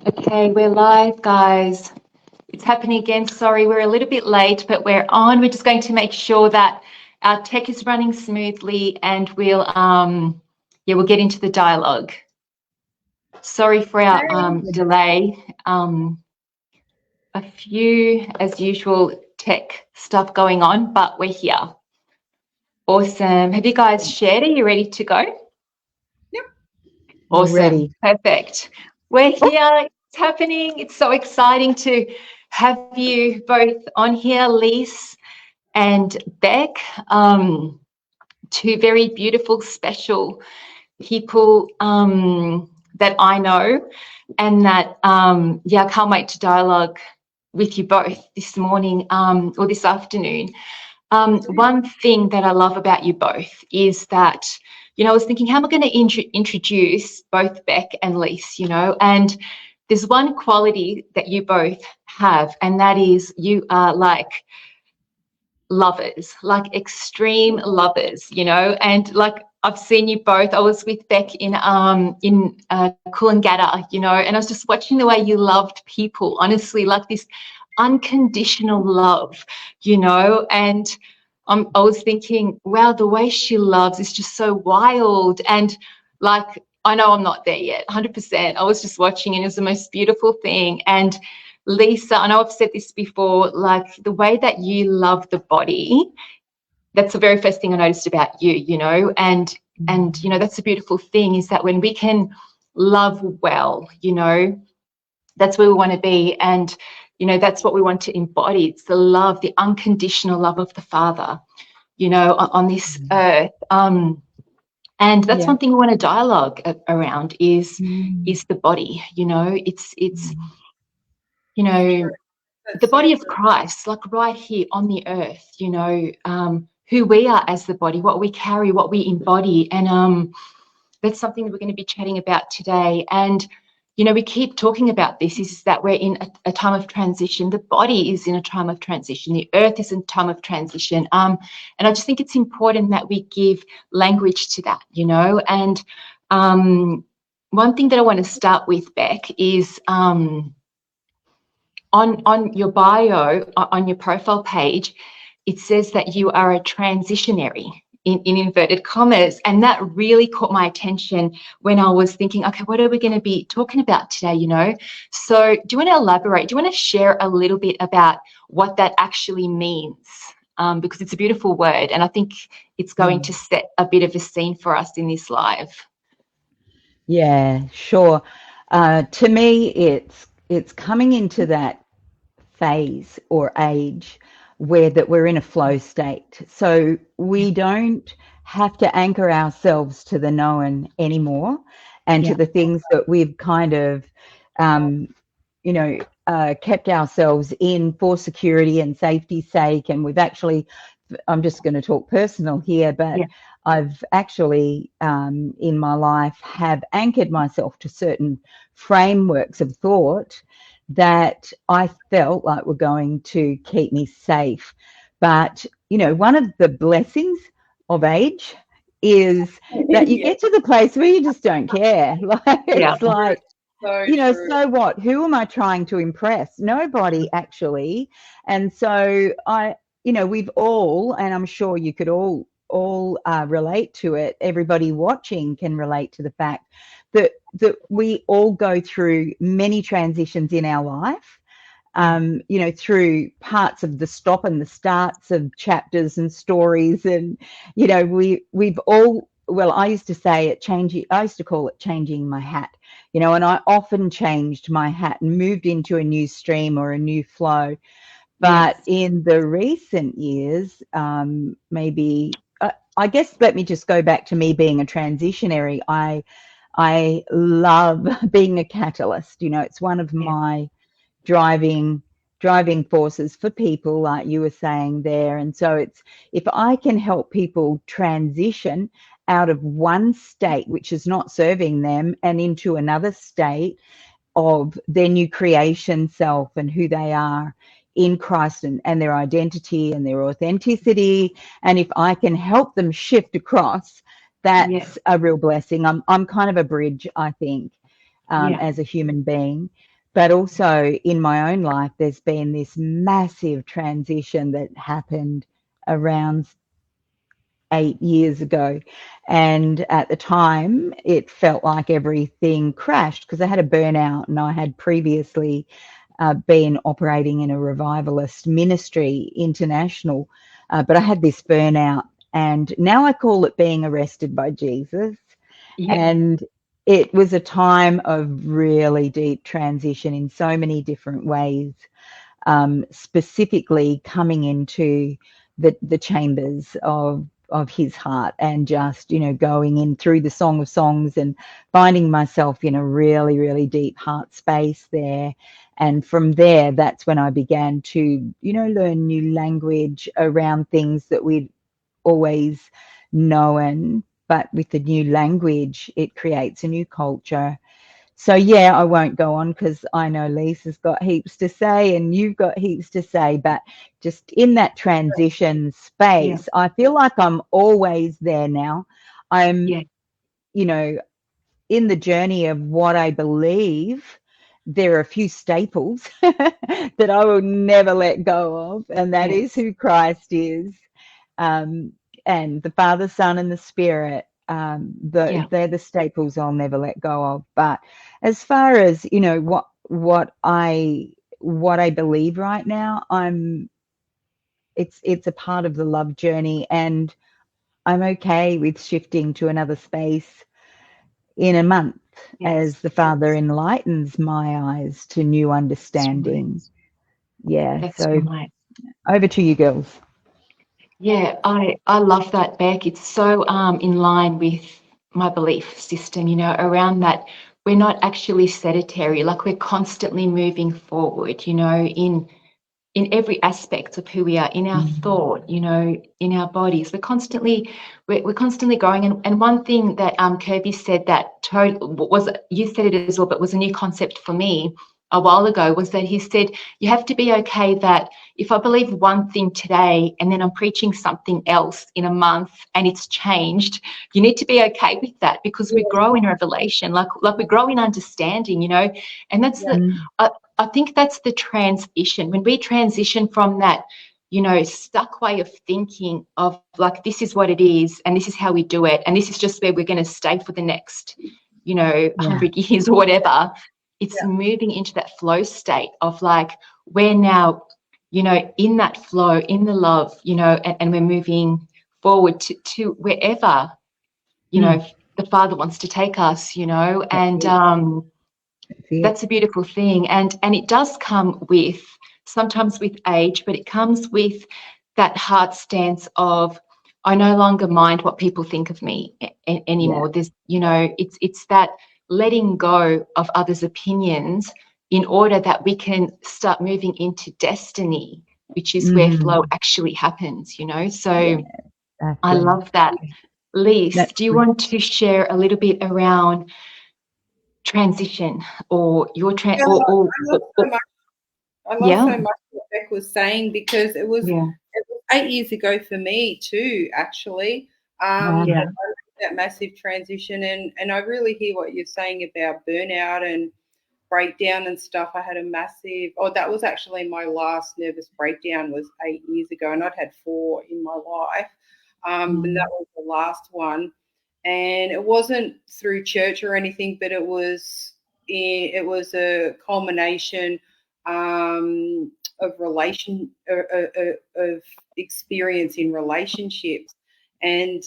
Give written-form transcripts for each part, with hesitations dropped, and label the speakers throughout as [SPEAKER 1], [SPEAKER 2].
[SPEAKER 1] Okay, we're live, guys. It's happening again. Sorry, we're a little bit late, but we're on. We're just going to make sure that our tech is running smoothly, and we'll get into the dialogue. Sorry for our delay. A few, as usual, tech stuff going on, but we're here. Awesome. Have you guys shared? Are you ready to go?
[SPEAKER 2] Yep.
[SPEAKER 1] Awesome.
[SPEAKER 3] Ready.
[SPEAKER 1] Perfect. We're here. It's happening. It's so exciting to have you both on here, Lisa and Beck. Two very beautiful, special people that I know, and that I can't wait to dialogue with you both this morning or this afternoon. One thing that I love about you both is that, I was thinking, how am I going to introduce both Beck and Lisa, and there's one quality that you both have, and that is you are like lovers, like extreme lovers, and like I've seen you both. I was with Beck in Coolangatta, and I was just watching the way you loved people, honestly, like this unconditional love, and I was thinking, wow, the way she loves is just so wild. And like, I know I'm not there yet, 100%. I was just watching, and it was the most beautiful thing. And Lisa, I know I've said this before, like the way that you love the body, that's the very first thing I noticed about you, and that's a beautiful thing, is that when we can love well, that's where we want to be. And that's what we want to embody. It's the love, the unconditional love of the Father, on this earth. And that's one thing we want to dialogue around is the body, it's the body of Christ, like right here on the earth, who we are as the body, what we carry, what we embody. And that's something that we're going to be chatting about today. And we keep talking about this, is that we're in a time of transition. The body is in a time of transition. The earth is in a time of transition. And I just think it's important that we give language to that, And one thing that I want to start with, Beck, is on your bio, on your profile page, it says that you are a transitionary. In inverted commas, and that really caught my attention when I was thinking, okay, what are we going to be talking about today, So do you want to elaborate? Do you want to share a little bit about what that actually means? Because it's a beautiful word, and I think it's going to set a bit of a scene for us in this live.
[SPEAKER 3] Yeah, sure. To me, it's coming into that phase or age where that we're in a flow state. So we don't have to anchor ourselves to the known anymore, and to the things that we've kind of, kept ourselves in for security and safety's sake. And we've actually, I'm just going to talk personal here, but I've actually, in my life, have anchored myself to certain frameworks of thought that I felt like were going to keep me safe. But, one of the blessings of age is that you get to the place where you just don't care. It's like, so what? Who am I trying to impress? Nobody, actually. And so we've all, and I'm sure you could all relate to it. Everybody watching can relate to the fact that we all go through many transitions in our life, through parts of the stop and the starts of chapters and stories. And, we've all, well, I used to say I used to call it changing my hat, and I often changed my hat and moved into a new stream or a new flow. But in the recent years, maybe, I guess, let me just go back to me being a transitionary. I love being a catalyst. It's one of my driving forces for people, like you were saying there. And so it's, if I can help people transition out of one state which is not serving them and into another state of their new creation self and who they are in Christ, and their identity and their authenticity, and if I can help them shift across, that's a real blessing. I'm kind of a bridge, I think, as a human being. But also in my own life, there's been this massive transition that happened around 8 years ago. And at the time, it felt like everything crashed because I had a burnout, and I had previously been operating in a revivalist ministry, international, but I had this burnout, and now I call it being arrested by Jesus.
[SPEAKER 1] Yeah.
[SPEAKER 3] And it was a time of really deep transition in so many different ways, specifically coming into the chambers of his heart, and just, you know, going in through the Song of Songs and finding myself in a really, really deep heart space there. And from there, that's when I began to, you know, learn new language around things that we'd always known, but with the new language, it creates a new culture. So yeah, I won't go on because I know Lisa's got heaps to say and you've got heaps to say, but just in that transition space, I feel like I'm always there now. I'm, you know, in the journey of what I believe. There are a few staples that I will never let go of, and that is who Christ is, and the Father, Son, and the Spirit. They're the staples I'll never let go of. But as far as, you know, what I believe right now, it's a part of the love journey, and I'm okay with shifting to another space in a month as the Father enlightens my eyes to new understanding.
[SPEAKER 1] That's right.
[SPEAKER 3] Over to you, girls.
[SPEAKER 1] Yeah, I love that, Beck. It's so in line with my belief system, you know, around that we're not actually sedentary, like we're constantly moving forward, you know, in every aspect of who we are, in our thought, you know, in our bodies. We're constantly growing. And one thing that Kirby said that was, you said it as well, but was a new concept for me a while ago, was that he said you have to be okay that if I believe one thing today and then I'm preaching something else in a month and it's changed, you need to be okay with that, because we grow in revelation, like we grow in understanding, you know. And that's I think that's the transition. When we transition from that, you know, stuck way of thinking of like, this is what it is and this is how we do it and this is just where we're going to stay for the next, you know, 100 years or whatever. It's moving into that flow state of like, we're now, you know, in that flow, in the love, you know, and we're moving forward to wherever, you know, the Father wants to take us, you know. And that's a beautiful thing. And it does come with, sometimes with age, but it comes with that heart stance of, I no longer mind what people think of me anymore. There's, you know, it's that letting go of others' opinions in order that we can start moving into destiny, which is where flow actually happens, you know. So I love that. Lise, do you want to share a little bit around transition or your
[SPEAKER 2] I love so much what Beck was saying, because it was 8 years ago for me too, actually. That massive transition, and I really hear what you're saying about burnout and breakdown and stuff. I had a massive, that was actually my last nervous breakdown, was 8 years ago, and I'd had 4 in my life, and that was the last one. And it wasn't through church or anything, but it was a culmination of experience in relationships, and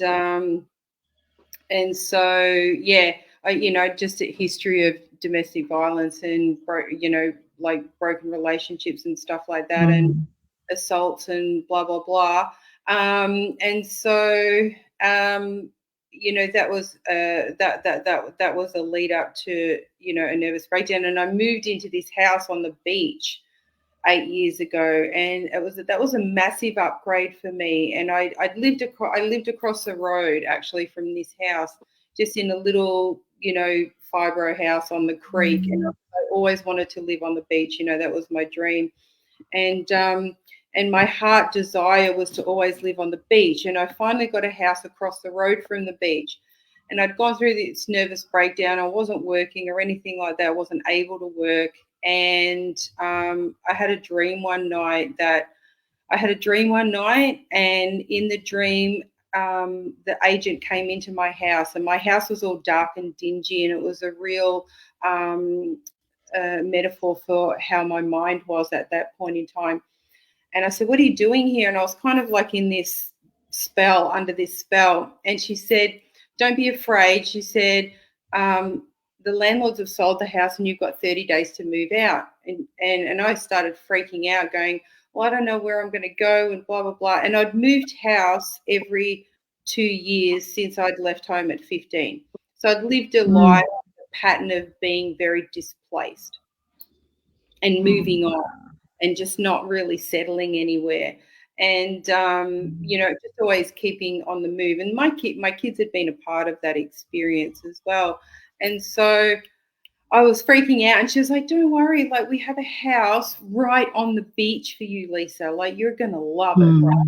[SPEAKER 2] so you know, just a history of domestic violence and like broken relationships and stuff like that, and assaults and blah blah blah, and so you know, that was that was a lead up to, you know, a nervous breakdown. And I moved into this house on the beach 8 years ago, and that was a massive upgrade for me. And I lived across the road actually from this house, just in a little, you know, fibro house on the creek, and I always wanted to live on the beach. You know, that was my dream, and my heart desire was to always live on the beach. And I finally got a house across the road from the beach. And I'd gone through this nervous breakdown. I wasn't working or anything like that. I wasn't able to work. And I had a dream one night, and in the dream, the agent came into my house, and my house was all dark and dingy, and it was a real metaphor for how my mind was at that point in time. And I said, "What are you doing here?" And I was kind of like in this spell, under this spell. And she said, "Don't be afraid." She said, "The landlords have sold the house and you've got 30 days to move out." And I started freaking out, going, "Well, I don't know where I'm going to go," and blah, blah, blah. And I'd moved house every 2 years since I'd left home at 15. So I'd lived a life, a pattern of being very displaced and moving on and just not really settling anywhere. And, just always keeping on the move. And my kids had been a part of that experience as well. And so I was freaking out, and she was like, "Don't worry, like, we have a house right on the beach for you, Lisa. Like, you're going to love it, right?"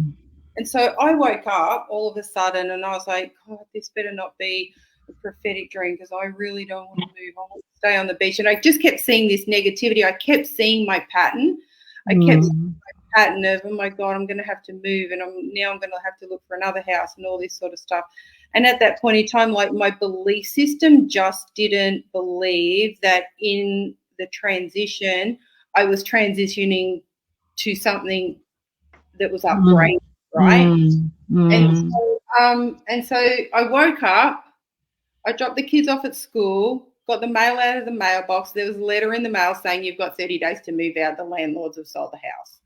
[SPEAKER 2] And so I woke up all of a sudden, and I was like, "God, this better not be a prophetic dream, because I really don't want to move. I want to stay on the beach." And I just kept seeing this negativity. I kept seeing my pattern. I kept seeing my pattern of, "Oh my God, I'm going to have to move, and I'm going to have to look for another house," and all this sort of stuff. And at that point in time, like, my belief system just didn't believe that in the transition, I was transitioning to something that was upgraded, right? And so I woke up, I dropped the kids off at school, got the mail out of the mailbox. There was a letter in the mail saying, "You've got 30 days to move out. The landlords have sold the house."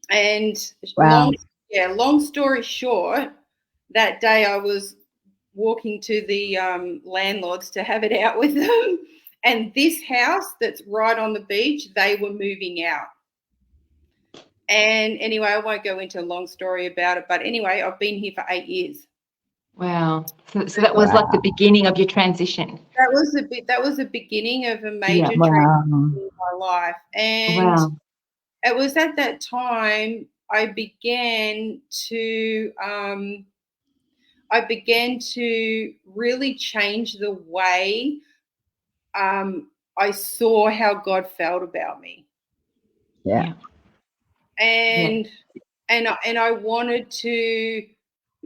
[SPEAKER 2] And long story short, that day I was walking to the landlords to have it out with them. And this house that's right on the beach, they were moving out. And anyway, I won't go into a long story about it. But anyway, I've been here for 8 years.
[SPEAKER 1] Wow. So that was like the beginning of your transition.
[SPEAKER 2] That was the beginning of a major transition in my life. And it was at that time I began to really change the way I saw how God felt about me.
[SPEAKER 3] Yeah.
[SPEAKER 2] And I wanted to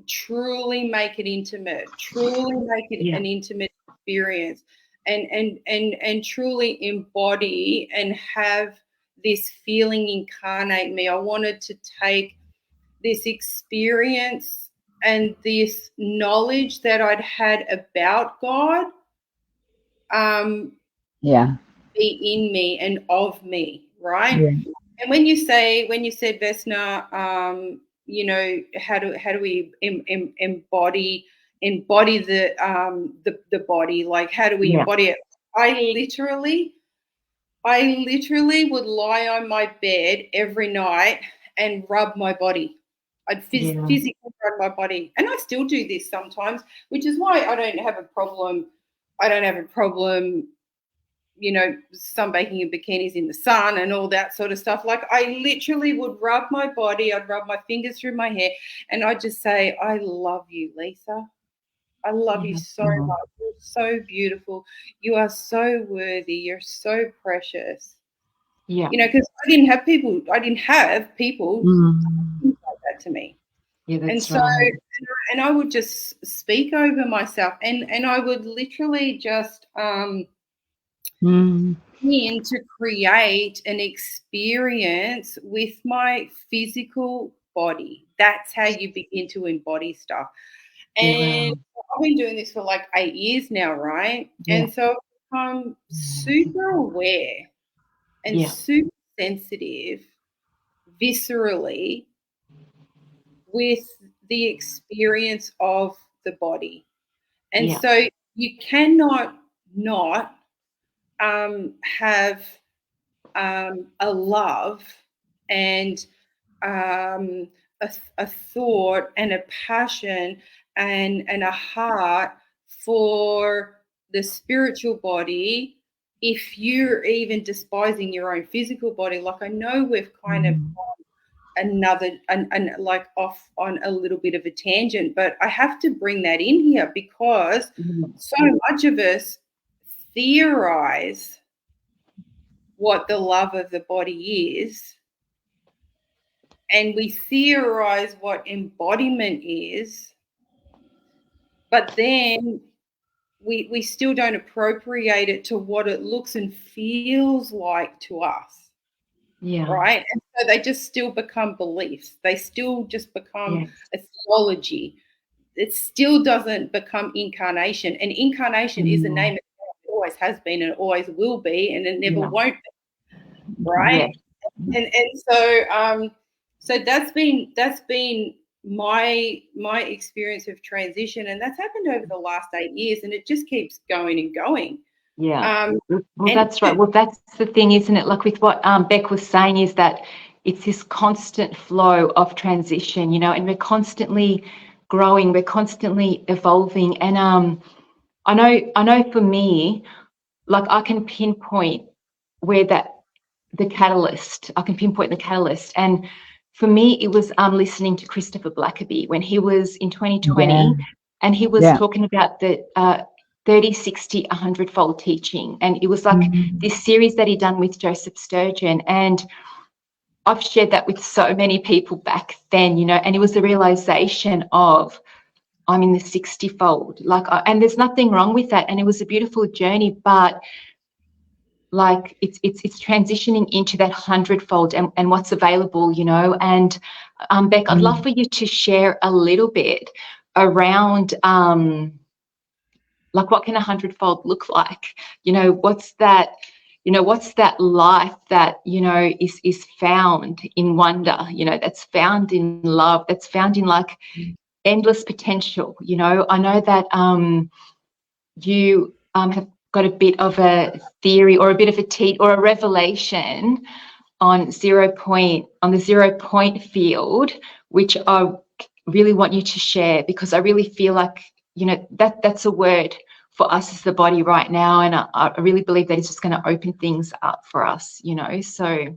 [SPEAKER 2] truly make it intimate, truly make it an intimate experience, and truly embody and have this feeling incarnate me. I wanted to take this experience and this knowledge that I'd had about God be in me and of me, right? Yeah. And when you said, Vesna, how do we embody the body? Like, how do we embody it? I literally would lie on my bed every night and rub my body. I'd physically rub my body, and I still do this sometimes, which is why I don't have a problem. Sunbaking in bikinis in the sun and all that sort of stuff. Like, I literally would rub my body, I'd rub my fingers through my hair, and I'd just say, "I love you, Lisa. I love you so much. You're so beautiful. You are so worthy. You're so precious." Yeah. Because I didn't have people like that to me. Yeah, that's right. And I would just speak over myself, and I would literally just begin to create an experience with my physical body. That's how you begin to embody stuff. And I've been doing this for like 8 years now, right? Yeah. And so I'm super aware and super sensitive viscerally with the experience of the body. And so you cannot not have a love and a thought and a passion and a heart for the spiritual body if you're even despising your own physical body. Like, I know we've kind of gone another and like off on a little bit of a tangent, but I have to bring that in here because so much of us theorize what the love of the body is, and we theorize what embodiment is, but then we still don't appropriate it to what it looks and feels like to us.
[SPEAKER 1] Yeah.
[SPEAKER 2] Right. And so they just still become beliefs. They still just become a theology. It still doesn't become incarnation. And incarnation is a name it always has been and always will be, and it never won't be. Right. Yeah. And so that's been my experience of transition, and that's happened over the last 8 years, and it just keeps going and going.
[SPEAKER 1] Yeah. Well, that's right. Well, that's the thing, isn't it? Like with what Beck was saying, is that it's this constant flow of transition, you know, and we're constantly growing, we're constantly evolving. And I know for me, like I can pinpoint where I can pinpoint the catalyst. And for me, it was listening to Christopher Blackaby when he was in 2020, and he was talking about the 30, 60, 100-fold teaching. And it was like this series that he done with Joseph Sturgeon. And I've shared that with so many people back then, you know, and it was the realization of I'm in the 60-fold, and there's nothing wrong with that. And it was a beautiful journey, but like it's transitioning into that 100-fold and what's available, you know. And Beck, I'd love for you to share a little bit around like what can 100-fold look like? You know, what's that life that, you know, is found in wonder, you know, that's found in love, that's found in like endless potential, you know. I know that you have got a bit of a theory or a bit of a revelation on the 0 point field, which I really want you to share, because I really feel like, you know, that's a word for us as the body right now, and I really believe that it's just going to open things up for us, you know. So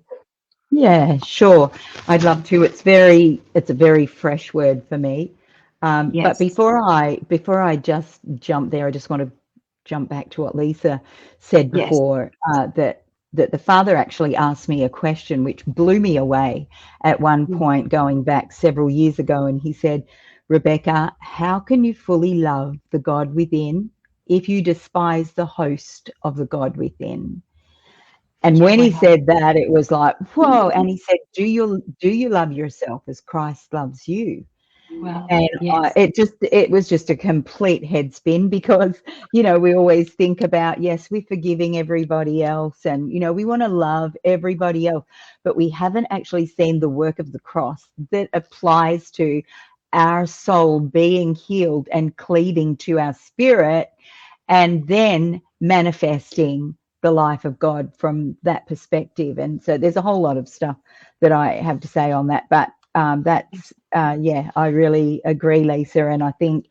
[SPEAKER 3] yeah, sure, I'd love to. It's a very fresh word for me. But before I just jump there, I just want to jump back to what Lisa said before, that the Father actually asked me a question which blew me away at one point, going back several years ago. And he said, Rebekah, how can you fully love the God within if you despise the host of the God within? And when he said that, it was like, whoa. And he said, do you love yourself as Christ loves you?
[SPEAKER 1] Wow.
[SPEAKER 3] And it was just a complete head spin, because, you know, we always think about, yes, we're forgiving everybody else, and, you know, we want to love everybody else, but we haven't actually seen the work of the cross that applies to our soul being healed and cleaving to our spirit, and then manifesting the life of God from that perspective. And so there's a whole lot of stuff that I have to say on that, but I really agree, Lisa, and I think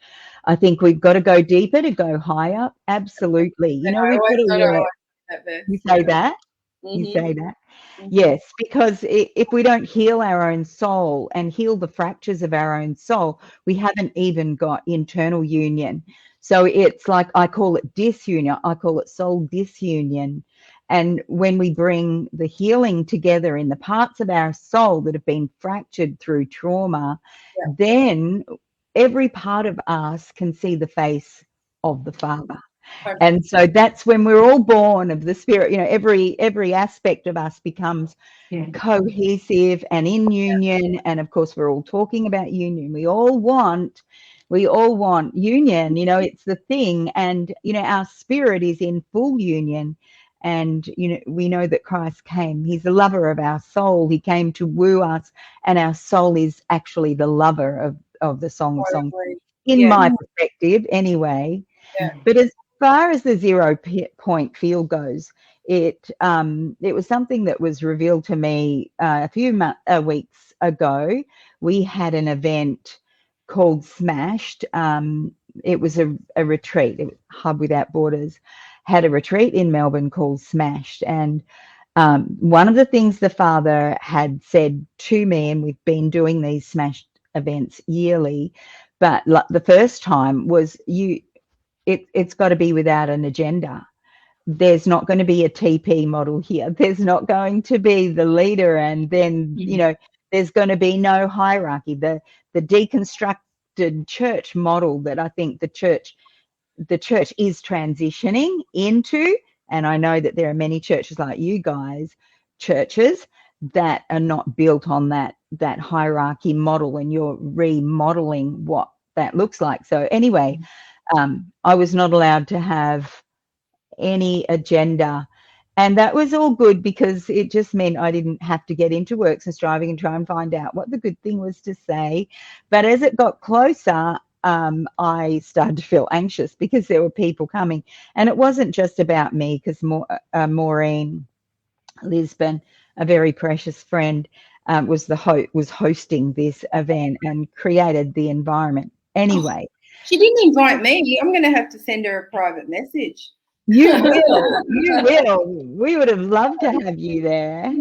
[SPEAKER 3] we've got to go deeper to go higher. Absolutely. You know, we've got to you say that. You say that. Yes, because if we don't heal our own soul and heal the fractures of our own soul, we haven't even got internal union. So it's like, I call it disunion. I call it soul disunion. And when we bring the healing together in the parts of our soul that have been fractured through trauma, then every part of us can see the face of the Father. And so that's when we're all born of the Spirit. You know, every aspect of us becomes cohesive and in union. And of course, we're all talking about union. We all want union. You know, it's the thing. And, you know, our spirit is in full union. And, you know, we know that Christ came. He's the lover of our soul. He came to woo us. And our soul is actually the lover of the Song of Songs, in my perspective anyway. But as far as the 0 point field goes, it was something that was revealed to me a few weeks ago. We had an event called Smashed. It was a retreat. HWOB Without Borders had a retreat in Melbourne called Smashed, and One of the things the Father had said to me, and we've been doing these smashed events yearly, but the first time was it's got to be without an agenda. There's not going to be a TP model here. There's not going to be the leader, and then there's going to be no hierarchy. The deconstructed church model that I think the church is transitioning into, and I know that there are many churches like you guys, churches that are not built on that hierarchy model, and you're remodeling what that looks like. So anyway, I was not allowed to have any agenda, and that was all good because it just meant I didn't have to get into works and striving and try and find out what the good thing was to say. But as it got closer, I started to feel anxious because there were people coming, and it wasn't just about me, because Maureen Lisbon, a very precious friend, was hosting this event and created the environment. Anyway,
[SPEAKER 2] she didn't invite me. I'm going to have to send her a private message.
[SPEAKER 3] You will. We would have loved to have you there.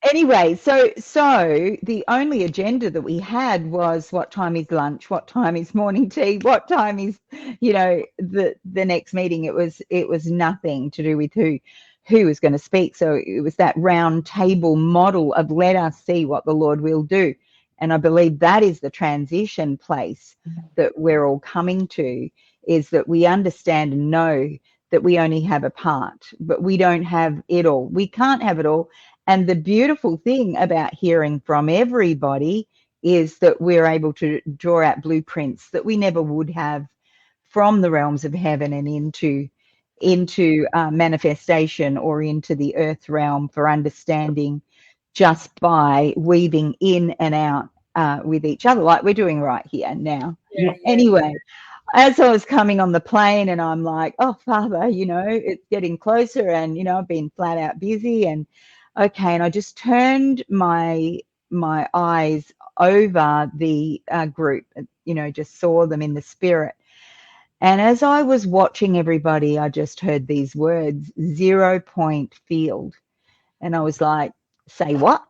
[SPEAKER 3] Anyway, so the only agenda that we had was what time is lunch, what time is morning tea, what time is, the next meeting. It was nothing to do with who was going to speak. So it was that round table model of let us see what the Lord will do. And I believe that is the transition place that we're all coming to, is that we understand and know that we only have a part, but we don't have it all. We can't have it all. And the beautiful thing about hearing from everybody is that we're able to draw out blueprints that we never would have from the realms of heaven and into manifestation or into the earth realm for understanding, just by weaving in and out with each other, like we're doing right here now.
[SPEAKER 2] Yeah.
[SPEAKER 3] Anyway, as I was coming on the plane, and I'm like, oh, Father, it's getting closer, and, I've been flat out busy, and okay. And I just turned my eyes over the group, just saw them in the spirit. And as I was watching everybody, I just heard these words, 0 point field. And I was like, say what?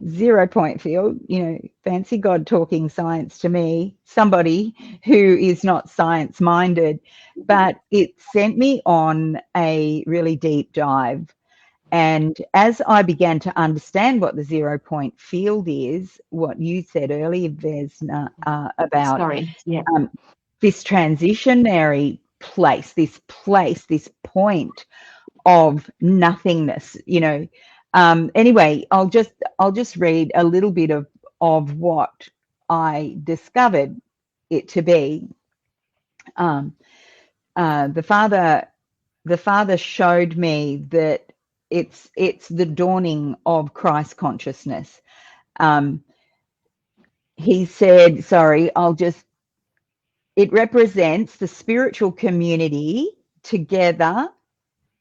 [SPEAKER 3] 0 point field, fancy God talking science to me, somebody who is not science minded, but it sent me on a really deep dive. And as I began to understand what the 0 point field is, what you said earlier, Vesna, about this transitionary place, this point of nothingness, anyway, I'll just read a little bit of what I discovered it to be. The Father showed me that it's the dawning of Christ consciousness. He said, it represents the spiritual community together.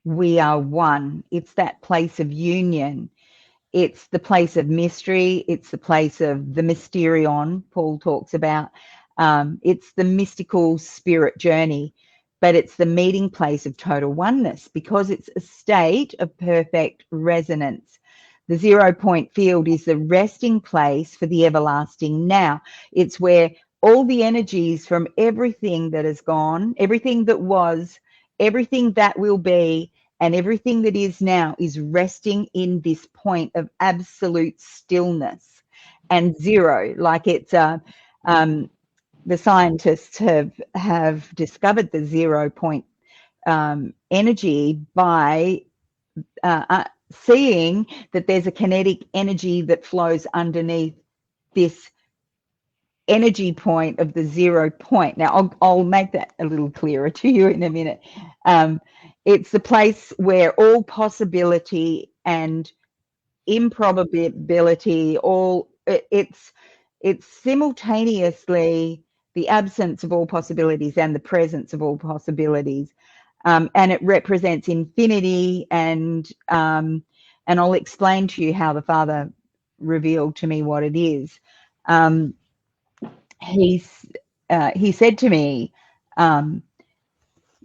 [SPEAKER 3] We are one. It's that place of union. It's the place of mystery. It's the place of the mysterion Paul talks about. It's the mystical spirit journey, but it's the meeting place of total oneness, because it's a state of perfect resonance. The 0 point field is the resting place for the everlasting now. It's where all the energies from everything that has gone, everything that was, everything that will be, and everything that is now is resting in this point of absolute stillness and zero. Like it's the scientists have discovered the 0 point energy by seeing that there's a kinetic energy that flows underneath this energy point of the 0 point. Now I'll make that a little clearer to you in a minute. It's the place where all possibility and improbability, it's simultaneously the absence of all possibilities and the presence of all possibilities, and it represents infinity. And I'll explain to you how the Father revealed to me what it is. He said to me,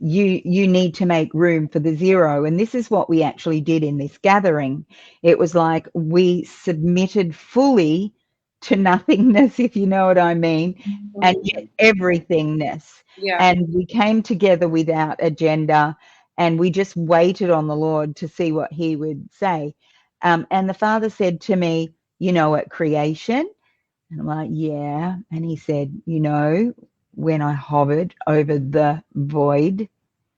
[SPEAKER 3] you need to make room for the zero. And this is what we actually did in this gathering. It was like we submitted fully to nothingness, if you know what I mean, and yet everythingness.
[SPEAKER 2] Yeah.
[SPEAKER 3] And we came together without agenda, and we just waited on the Lord to see what he would say. And the Father said to me, at creation. And I'm like, yeah. And he said, when I hovered over the void.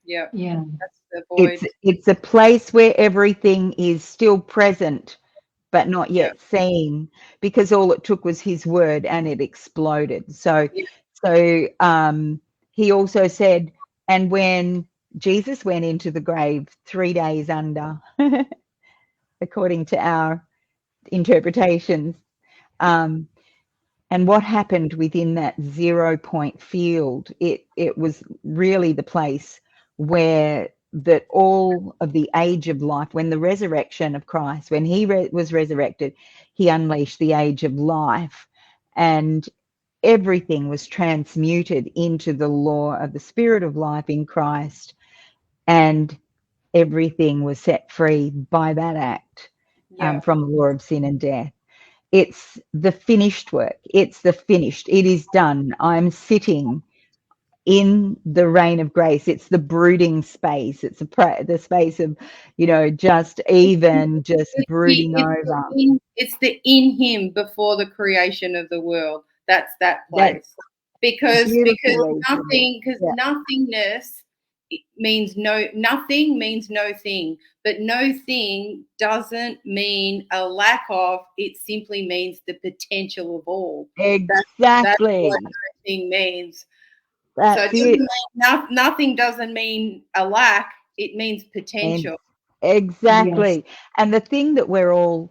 [SPEAKER 2] Yeah. That's the void.
[SPEAKER 3] It's a place where everything is still present, but not yet seen, because all it took was his word and it exploded. So he also said, and when Jesus went into the grave 3 days under, according to our interpretations, and what happened within that 0 point field, it was really the place where that all of the age of life, when the resurrection of Christ, when he was resurrected, he unleashed the age of life, and everything was transmuted into the law of the spirit of life in Christ, and everything was set free by that act from the law of sin and death. It's the finished work. It's the finished. It is done. I'm sitting in the reign of grace. It's the brooding space. It's the space of, just brooding over.
[SPEAKER 2] It's the in him before the creation of the world. That's that place. Because nothingness means nothing means no thing, but no thing doesn't mean a lack of, it simply means the potential of all.
[SPEAKER 3] Exactly.
[SPEAKER 2] That's what nothing means.
[SPEAKER 3] That's
[SPEAKER 2] so it mean, nothing doesn't mean a lack, it means potential.
[SPEAKER 3] Exactly. Yes. And the thing that we're all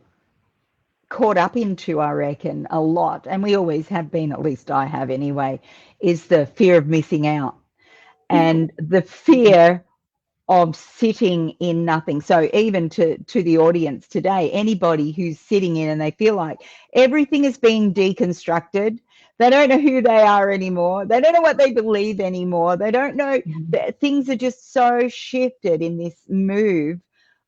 [SPEAKER 3] caught up into, I reckon, a lot, and we always have been, at least I have anyway, is the fear of missing out and the fear of sitting in nothing. So even to the audience today, anybody who's sitting in and they feel like everything is being deconstructed, they don't know who they are anymore, they don't know what they believe anymore, they don't know, things are just so shifted in this move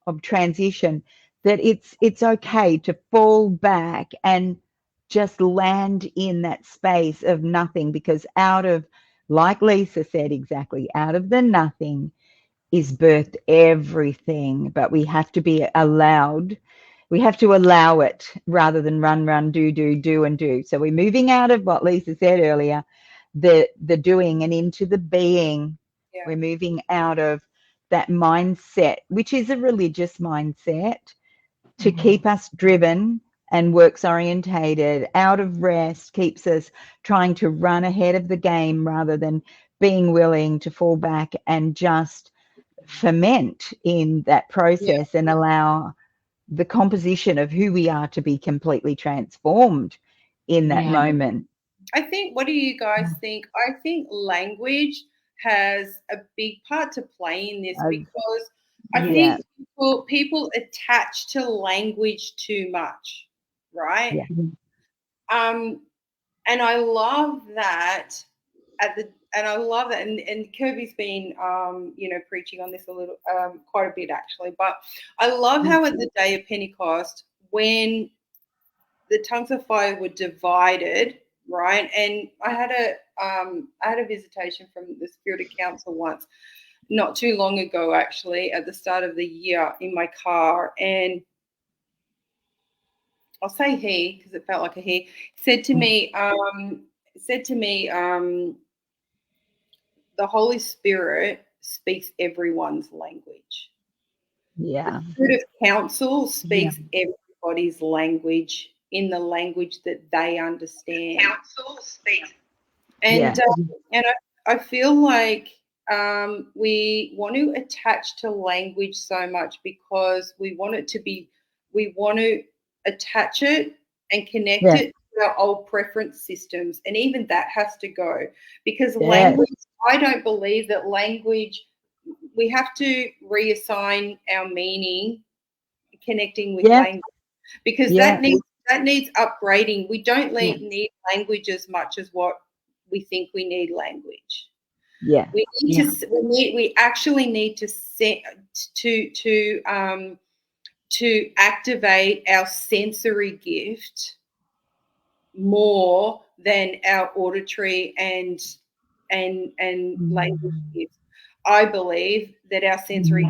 [SPEAKER 3] of transition, that it's okay to fall back and just land in that space of nothing, because out of, like Lisa said, exactly, out of the nothing is birthed everything. But we have to be allowed, we have to allow it, rather than run, do. So we're moving out of what Lisa said earlier, the doing, and into the being. We're moving out of that mindset, which is a religious mindset, to keep us driven and works orientated, out of rest, keeps us trying to run ahead of the game, rather than being willing to fall back and just ferment in that process and allow the composition of who we are to be completely transformed in that moment.
[SPEAKER 2] I think, what do you guys think? I think language has a big part to play in this, because I think people attach to language too much, right? And I love that and Kirby's been preaching on this a little quite a bit actually, but I love how at the day of Pentecost, when the tongues of fire were divided, right? And I had a visitation from the Spirit of Counsel once, not too long ago actually, at the start of the year, in my car, and I'll say he because it felt like a he, said to me, the Holy Spirit speaks everyone's language. The Spirit of Counsel speaks everybody's language in the language that they understand. Counsel speaks. And I feel like we want to attach to language so much because we want to attach it and connect it to our old preference systems. And even that has to go, because language, I don't believe that language, we have to reassign our meaning connecting with language, because that needs upgrading. We don't need language as much as what we think we need language.
[SPEAKER 3] Yeah.
[SPEAKER 2] We actually need to activate our sensory gift more than our auditory and language gift. I believe that our sensory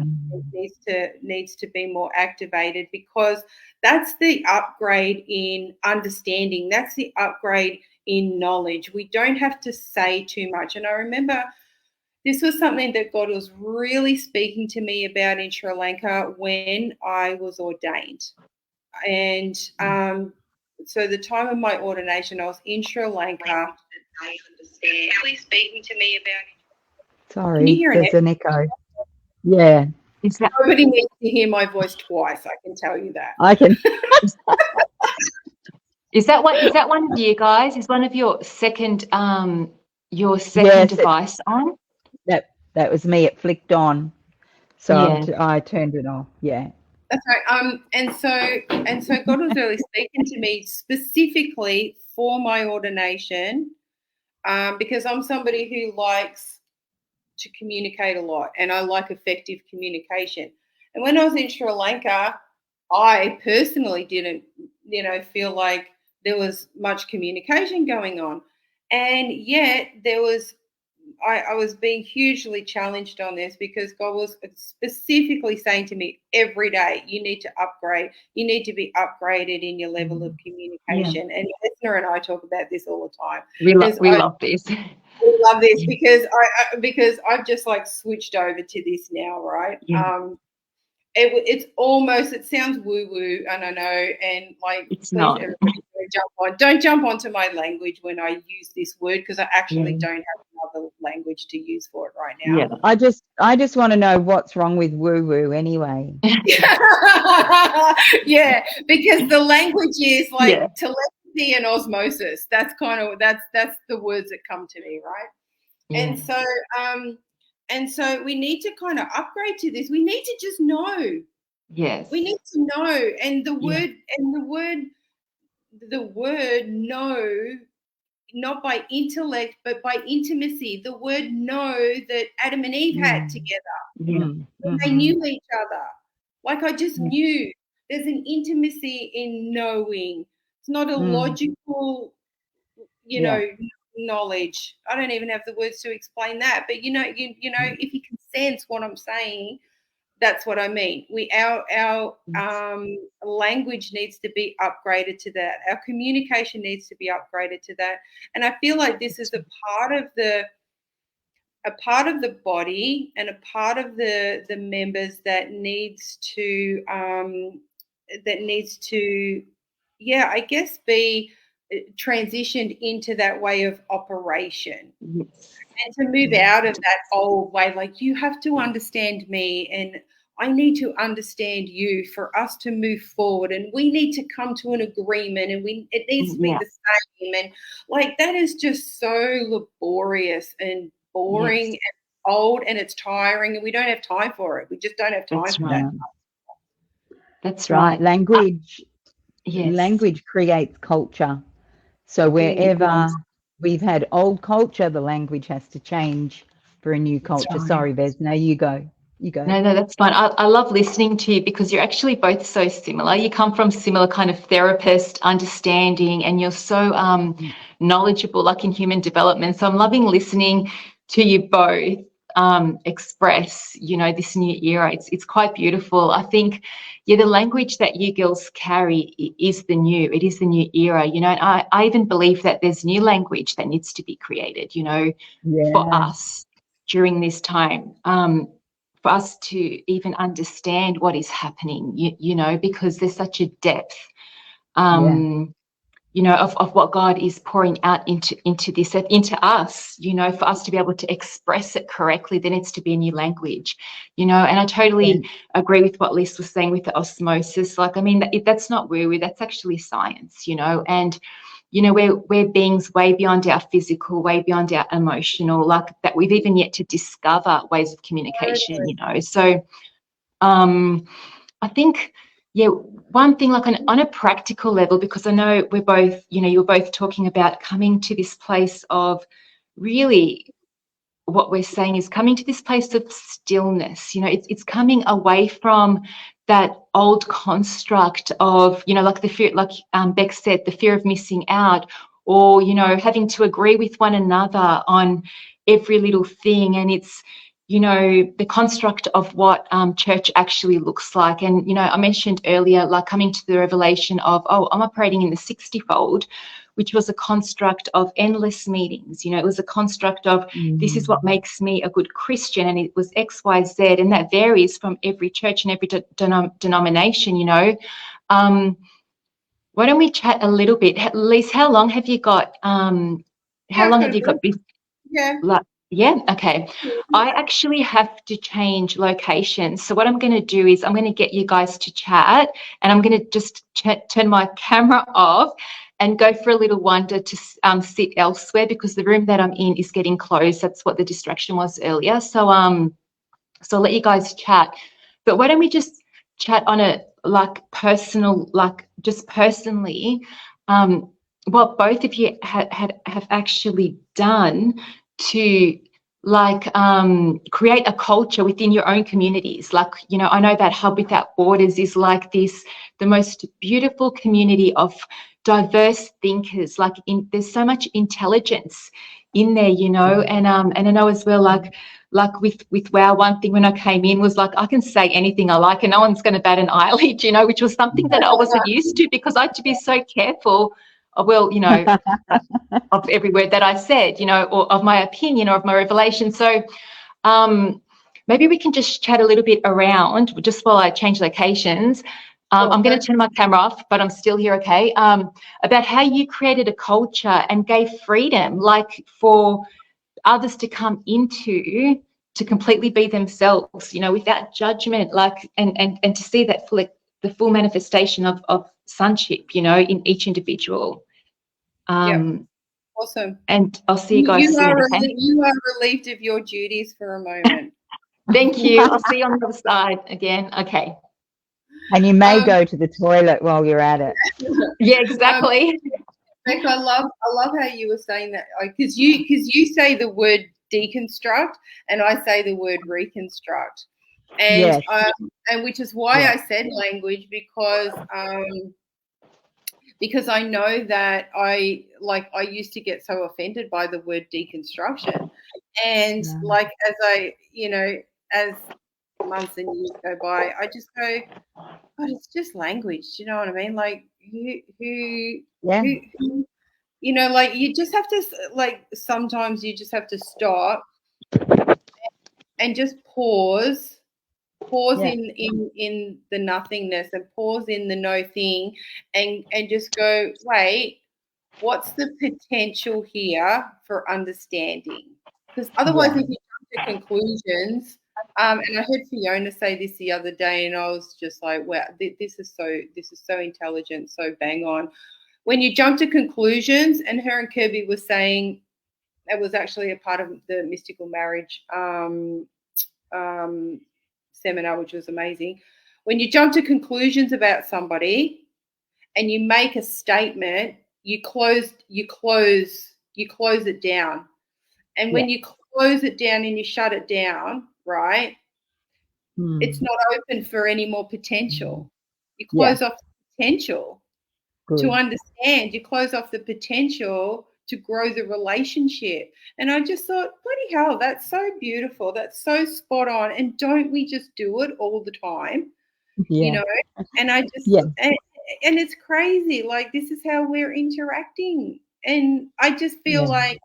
[SPEAKER 2] needs to be more activated, because that's the upgrade in understanding. That's the upgrade in knowledge. We don't have to say too much. And I remember this was something that God was really speaking to me about in Sri Lanka when I was ordained. And so the time of my ordination, I was in Sri Lanka. Really speaking to me about.
[SPEAKER 3] Sorry,
[SPEAKER 2] can you hear
[SPEAKER 3] there's an echo. Yeah.
[SPEAKER 2] Nobody needs to hear my voice twice, I can tell you that.
[SPEAKER 3] I can.
[SPEAKER 1] Is that one of you guys? Is one of your second device on?
[SPEAKER 3] That was me. It flicked on, so
[SPEAKER 1] yeah.
[SPEAKER 3] I turned it off. Yeah.
[SPEAKER 2] That's right. And so God was really speaking to me specifically for my ordination, because I'm somebody who likes to communicate a lot, and I like effective communication. And when I was in Sri Lanka, I personally didn't, feel like there was much communication going on, and yet there was. I was being hugely challenged on this, because God was specifically saying to me every day, you need to upgrade. You need to be upgraded in your level of communication. Yeah. And Esther and I talk about this all the time.
[SPEAKER 1] We love this.
[SPEAKER 2] We love this because I've just like switched over to this now, right? Yeah. It sounds woo-woo, and I know, and like
[SPEAKER 1] it's not.
[SPEAKER 2] Don't jump onto my language when I use this word, because I actually don't have another language to use for it right now.
[SPEAKER 1] Yeah.
[SPEAKER 3] I just want to know what's wrong with woo-woo anyway.
[SPEAKER 2] Yeah, because the language is like telepathy and osmosis. That's the words that come to me, right? Yeah. And so we need to kind of upgrade to this. We need to just know.
[SPEAKER 1] Yes.
[SPEAKER 2] We need to know. And the word know, not by intellect, but by intimacy. The word know that Adam and Eve had together.
[SPEAKER 1] Yeah.
[SPEAKER 2] They knew each other. Like I just knew. There's an intimacy in knowing. It's not a logical, knowledge. I don't even have the words to explain that, but if you can sense what I'm saying, that's what I mean. Our language needs to be upgraded to that. Our communication needs to be upgraded to that. And I feel like this is a part of the body and a part of the members that needs to I guess be transitioned into that way of operation.
[SPEAKER 1] Yes.
[SPEAKER 2] And to move out of that old way, like you have to understand me and I need to understand you for us to move forward, and we need to come to an agreement, and it needs to be the same, and like that is just so laborious and boring and old, and it's tiring, and we don't have time for it. We just don't have time for that.
[SPEAKER 1] That's right.
[SPEAKER 3] Language creates culture. So wherever we've had old culture, the language has to change for a new culture. Right. Sorry, Bez. No, you go.
[SPEAKER 1] No, that's fine. I love listening to you because you're actually both so similar. You come from similar kind of therapist understanding, and you're so knowledgeable, like in human development. So I'm loving listening to you both express, this new era. It's quite beautiful. I think, the language that you girls carry is the new. It is the new era, and I even believe that there's new language that needs to be created, for us during this time. For us to even understand what is happening, because there's such a depth, of what God is pouring out into this, into us, for us to be able to express it correctly. There needs to be a new language, and I totally agree with what Liz was saying with the osmosis. Like, I mean, that's not woo-woo, that's actually science, and we're beings way beyond our physical, way beyond our emotional, like that we've even yet to discover ways of communication, So I think, one thing, like on a practical level, because I know we're both, you're both talking about coming to this place of really what we're saying is coming to this place of stillness. You know, it's coming away from that old construct of, you know, like the fear, like Beck said, the fear of missing out, or, you know, having to agree with one another on every little thing. And it's, you know, the construct of what church actually looks like. And, you know, I mentioned earlier, like coming to the revelation of, oh, I'm operating in the 60-fold, which was a construct of endless meetings. You know, it was a construct of this is what makes me a good Christian, and it was X, Y, Z, and that varies from every church and every denomination, you know. Why don't we chat a little bit? Lise, how long have you got? How long have you got?
[SPEAKER 2] Yeah.
[SPEAKER 1] Yeah, okay. I actually have to change locations. So what I'm going to do is I'm going to get you guys to chat, and I'm going to just turn my camera off and go for a little wander to sit elsewhere, because the room that I'm in is getting closed. That's what the distraction was earlier. So so I'll let you guys chat. But why don't we just chat on a like personal, like just personally, what both of you have actually done to like create a culture within your own communities. Like, you know, I know that Hub Without Borders is like this, the most beautiful community of diverse thinkers. Like there's so much intelligence in there, you know, and I know as well, like with WOW, one thing when I came in was like, I can say anything I like and no one's going to bat an eyelid, you know, which was something that I wasn't used to, because I had to be so careful. Well, you know, of every word that I said, you know, or of my opinion or of my revelation. So maybe we can just chat a little bit around, just while I change locations. I'm going to turn my camera off, but I'm still here, okay, about how you created a culture and gave freedom, like for others to come into, to completely be themselves, you know, without judgment, like, and to see that the full manifestation of sonship, you know, in each individual.
[SPEAKER 2] Awesome.
[SPEAKER 1] And I'll see you guys soon. Okay?
[SPEAKER 2] You are relieved of your duties for a moment.
[SPEAKER 1] Thank you. I'll see you on the other side again. Okay.
[SPEAKER 3] And you may go to the toilet while you're at it.
[SPEAKER 1] Yeah, exactly.
[SPEAKER 2] Beck, I love how you were saying that, because you say the word deconstruct and I say the word reconstruct, and
[SPEAKER 3] yes.
[SPEAKER 2] And which is why I said language, because I know that I used to get so offended by the word deconstruction, and like as I, you know, as months and years go by, I just go, but it's just language. Do you know what I mean? Like who you know, like you just have to, like sometimes you just have to stop and just pause in the nothingness, and pause in the no thing, and just go, wait, what's the potential here for understanding? Because otherwise if you come to conclusions, and I heard Fiona say this the other day, and I was just like, wow, this is so intelligent, so bang on. When you jump to conclusions, and her and Kirby was saying, it was actually a part of the mystical marriage seminar, which was amazing. When you jump to conclusions about somebody and you make a statement, you close it down. And when you close it down and you shut it down, right, it's not open for any more potential. You close off the potential to understand. You close off the potential to grow the relationship. And I just thought, bloody hell, that's so beautiful. That's so spot on. And don't we just do it all the time? You know? And I just, and it's crazy. Like, this is how we're interacting. And I just feel like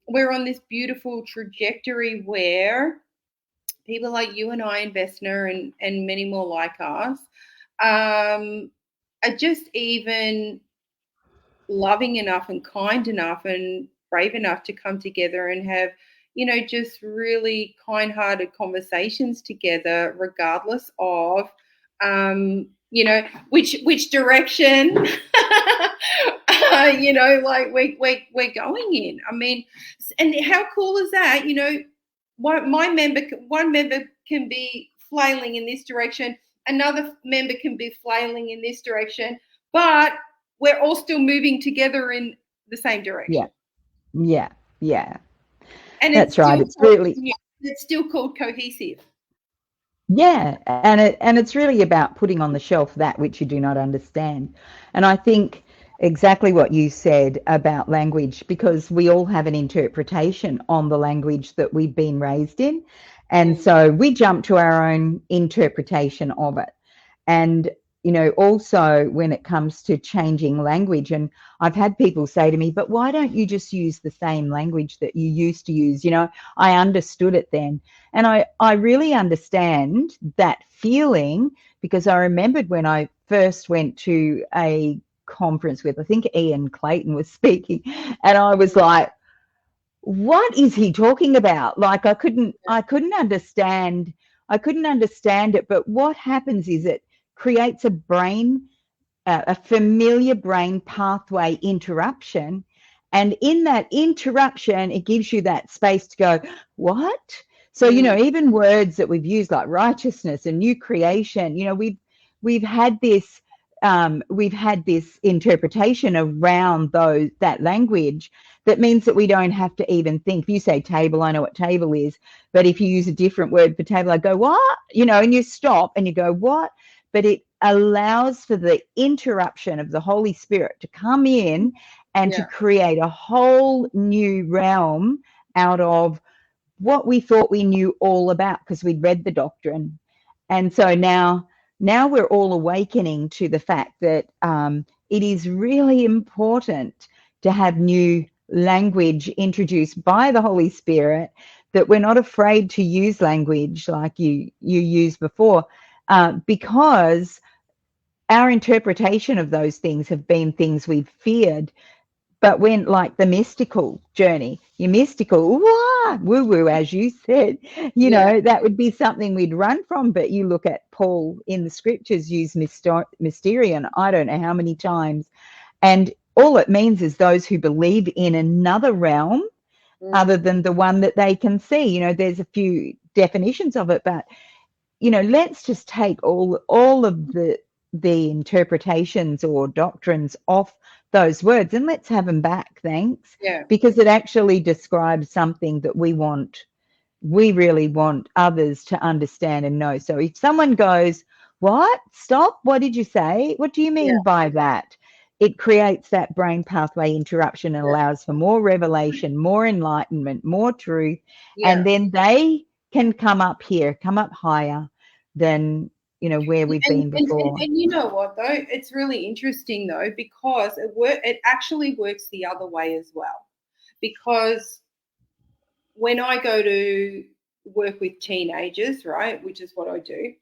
[SPEAKER 2] we're on this beautiful trajectory where people like you and I and Vesna and many more like us are just even loving enough and kind enough and brave enough to come together and have, you know, just really kind-hearted conversations together, regardless of, you know, which direction, you know, like we're going in. I mean, and how cool is that? You know, one member can be flailing in this direction, another member can be flailing in this direction, but we're all still moving together in the same direction.
[SPEAKER 3] Yeah.
[SPEAKER 2] And
[SPEAKER 3] That's right. It's really,
[SPEAKER 2] it's still called cohesive.
[SPEAKER 3] yeah, and it's really about putting on the shelf that which you do not understand. And I think exactly what you said about language, because we all have an interpretation on the language that we've been raised in. And so we jump to our own interpretation of it. And, you know, also when it comes to changing language, and I've had people say to me, but why don't you just use the same language that you used to use? You know, I understood it then. And I really understand that feeling, because I remembered when I first went to a conference with, I think Ian Clayton was speaking, and I was like, what is he talking about? Like I couldn't understand it. But what happens is it creates a familiar brain pathway interruption. And in that interruption, it gives you that space to go, what? So, you know, even words that we've used like righteousness and new creation, you know, we've had this interpretation around that language that means that we don't have to even think. If you say table, I know what table is, but if you use a different word for table, I go, what? You know, and you stop and you go, what? But it allows for the interruption of the Holy Spirit to come in and to create a whole new realm out of what we thought we knew all about because we'd read the doctrine. And so now we're all awakening to the fact that it is really important to have new language introduced by the Holy Spirit, that we're not afraid to use language like you used before, because our interpretation of those things have been things we've feared. But when, like the mystical journey, your mystical woo-woo, as you said, you know, that would be something we'd run from. But you look at Paul in the scriptures use mysterion, I don't know how many times. And all it means is those who believe in another realm other than the one that they can see. You know, there's a few definitions of it, but, you know, let's just take all of the interpretations or doctrines off those words and let's have them back, thanks. Because it actually describes something that we really want others to understand and know. So if someone goes, what? Stop, what did you say? What do you mean by that? It creates that brain pathway interruption and allows for more revelation, more enlightenment, more truth. And then they can come up higher than, you know, where we've been before.
[SPEAKER 2] And you know what, though? It's really interesting, though, because it actually works the other way as well. Because when I go to work with teenagers, right, which is what I do,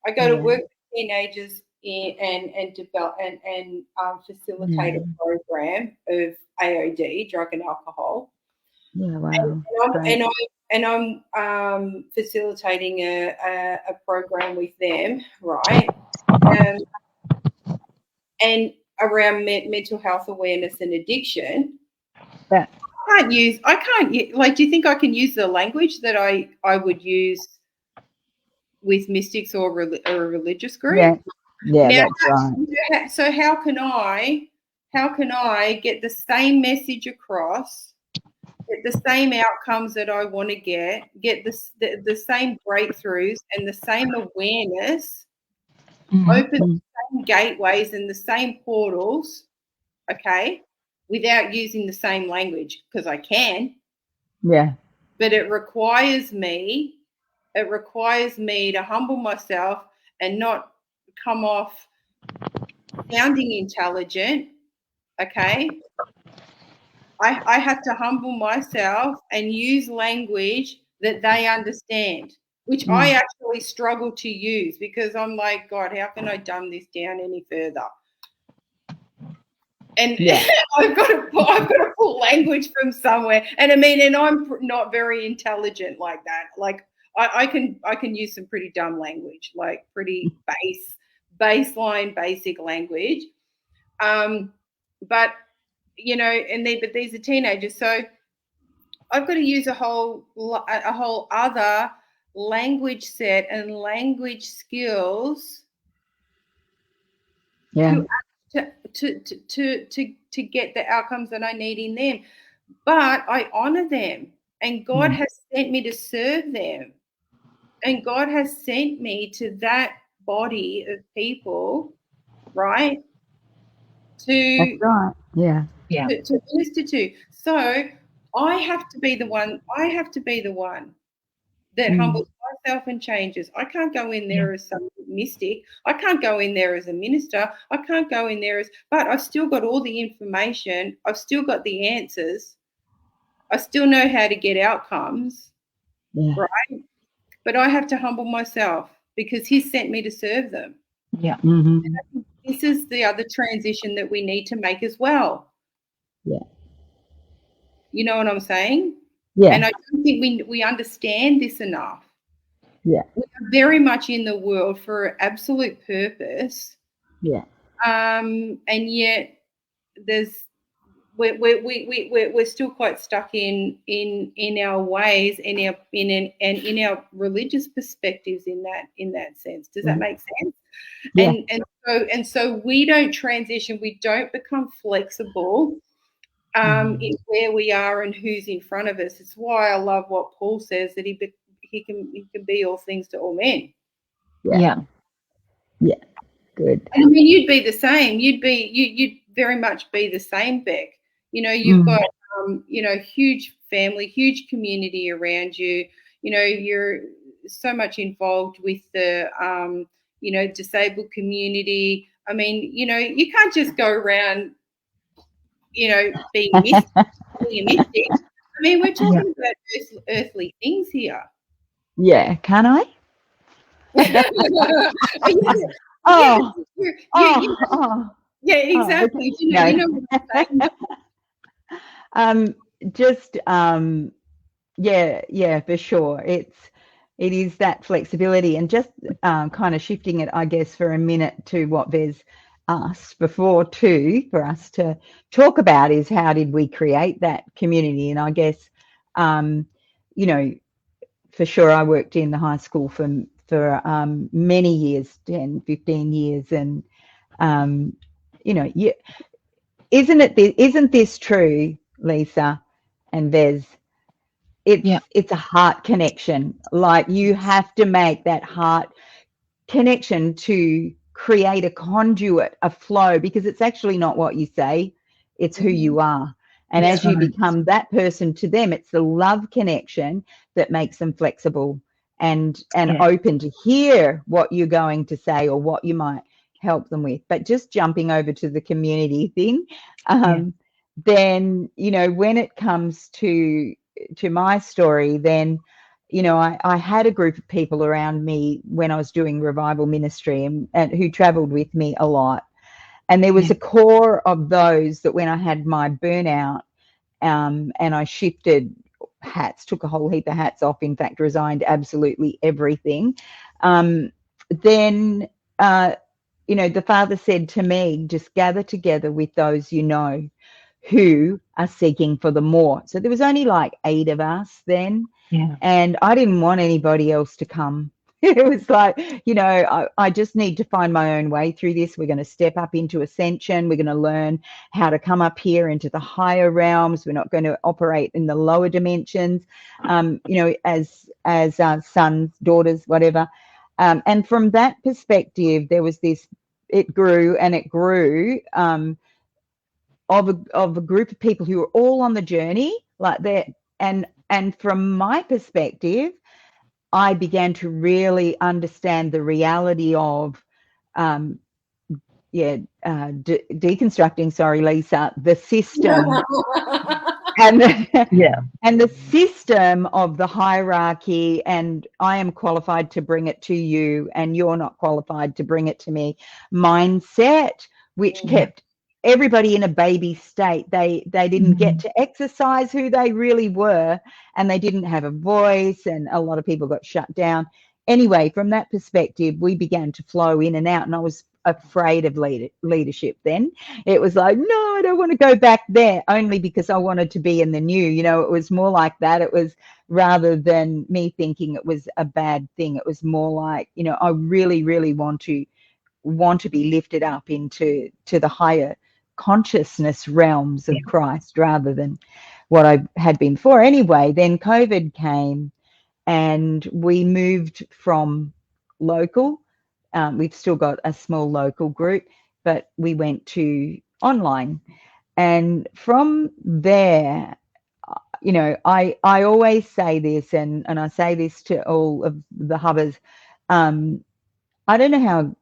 [SPEAKER 2] I go to work with teenagers and develop and facilitate a program of AOD, drug and alcohol.
[SPEAKER 3] Yeah, wow.
[SPEAKER 2] And I'm facilitating a program with them, right? And around mental health awareness and addiction. I can't like, do you think I can use the language that I would use with mystics or a religious group?
[SPEAKER 3] Yeah, now, that's right.
[SPEAKER 2] So how can I get the same message across, get the same outcomes that I want to get the same breakthroughs and the same awareness, open the same gateways and the same portals, okay, without using the same language? Because I can.
[SPEAKER 3] Yeah.
[SPEAKER 2] But it requires me to humble myself and not come off sounding intelligent, okay? I have to humble myself and use language that they understand, which I actually struggle to use because I'm like, God, how can I dumb this down any further? And I've got to pull language from somewhere. And I mean, and I'm not very intelligent like that. Like I can use some pretty dumb language, like pretty baseline, basic language. But you know, but these are teenagers, so I've got to use a whole other language set and language skills.
[SPEAKER 3] Yeah.
[SPEAKER 2] To get the outcomes that I need in them. But I honor them. and God has sent me to serve them. And God has sent me to that body of people, right?
[SPEAKER 3] That's right. Yeah.
[SPEAKER 2] To minister to. So I have to be the one. That humbles myself and changes. I can't go in there as some mystic. I can't go in there as a minister. I can't go in there but I've still got all the information. I've still got the answers. I still know how to get outcomes, right? But I have to humble myself because He sent me to serve them.
[SPEAKER 3] Yeah.
[SPEAKER 2] And I think this is the other transition that we need to make as well.
[SPEAKER 3] Yeah.
[SPEAKER 2] You know what I'm saying?
[SPEAKER 3] Yeah.
[SPEAKER 2] And I don't think we understand this enough.
[SPEAKER 3] Yeah.
[SPEAKER 2] We are very much in the world for an absolute purpose.
[SPEAKER 3] Yeah.
[SPEAKER 2] And yet we're still quite stuck in our ways, in our religious perspectives in that sense. Does that make sense?
[SPEAKER 3] Yeah.
[SPEAKER 2] And so we don't transition, we don't become flexible in where we are and who's in front of us. It's why I love what Paul says, that he can be all things to all men.
[SPEAKER 3] Yeah. Good.
[SPEAKER 2] And I mean, you'd be the same. You'd very much be the same, Beck. You know, you've got huge family, huge community around you. You know, you're so much involved with the disabled community. I mean, you can't just go around, being a mystic. I mean, we're talking about earthly things here.
[SPEAKER 3] Yeah, can I?
[SPEAKER 2] Yeah, exactly. You know what I'm saying.
[SPEAKER 3] Yeah, for sure. It is that flexibility, and just kind of shifting it, I guess, for a minute to what Vez asked before too, for us to talk about is how did we create that community? And I guess, for sure, I worked in the high school for many years, 10, 15 years, and isn't this true, Lisa and Vez? It's a heart connection. Like, you have to make that heart connection to create a conduit, a flow, because it's actually not what you say, it's who you are. And as you become that person to them, it's the love connection that makes them flexible and open to hear what you're going to say or what you might help them with. But just jumping over to the community thing, then, when it comes to my story, then, I had a group of people around me when I was doing revival ministry and who traveled with me a lot. And there was a core of those that when I had my burnout and I shifted hats, took a whole heap of hats off, in fact, resigned absolutely everything, then, the Father said to me, just gather together with those who are seeking for the more. So there was only like 8 of us then. And I didn't want anybody else to come. It was like, I just need to find my own way through this. We're going to step up into ascension. We're going to learn how to come up here into the higher realms. We're not going to operate in the lower dimensions, as sons, daughters, whatever. And from that perspective, there was this, it grew and it grew, of a group of people who were all on the journey like that. And from my perspective, I began to really understand the reality of, deconstructing, sorry, Lisa, the system and the system of the hierarchy. And I am qualified to bring it to you, and you're not qualified to bring it to me. Mindset, which kept everybody in a baby state. They didn't get to exercise who they really were, and they didn't have a voice, and a lot of people got shut down. Anyway, from that perspective, we began to flow in and out, and I was afraid of leadership then. It was like, no, I don't want to go back there, only because I wanted to be in the new. It was more like that. It was, rather than me thinking it was a bad thing, it was more like, I really, really want to be lifted up into the higher consciousness realms of Christ, rather than what I had been before. Anyway, then COVID came and we moved from local. We've still got a small local group, but we went to online. And from there, you know, I always say this, and I say this to all of the hubbers. I don't know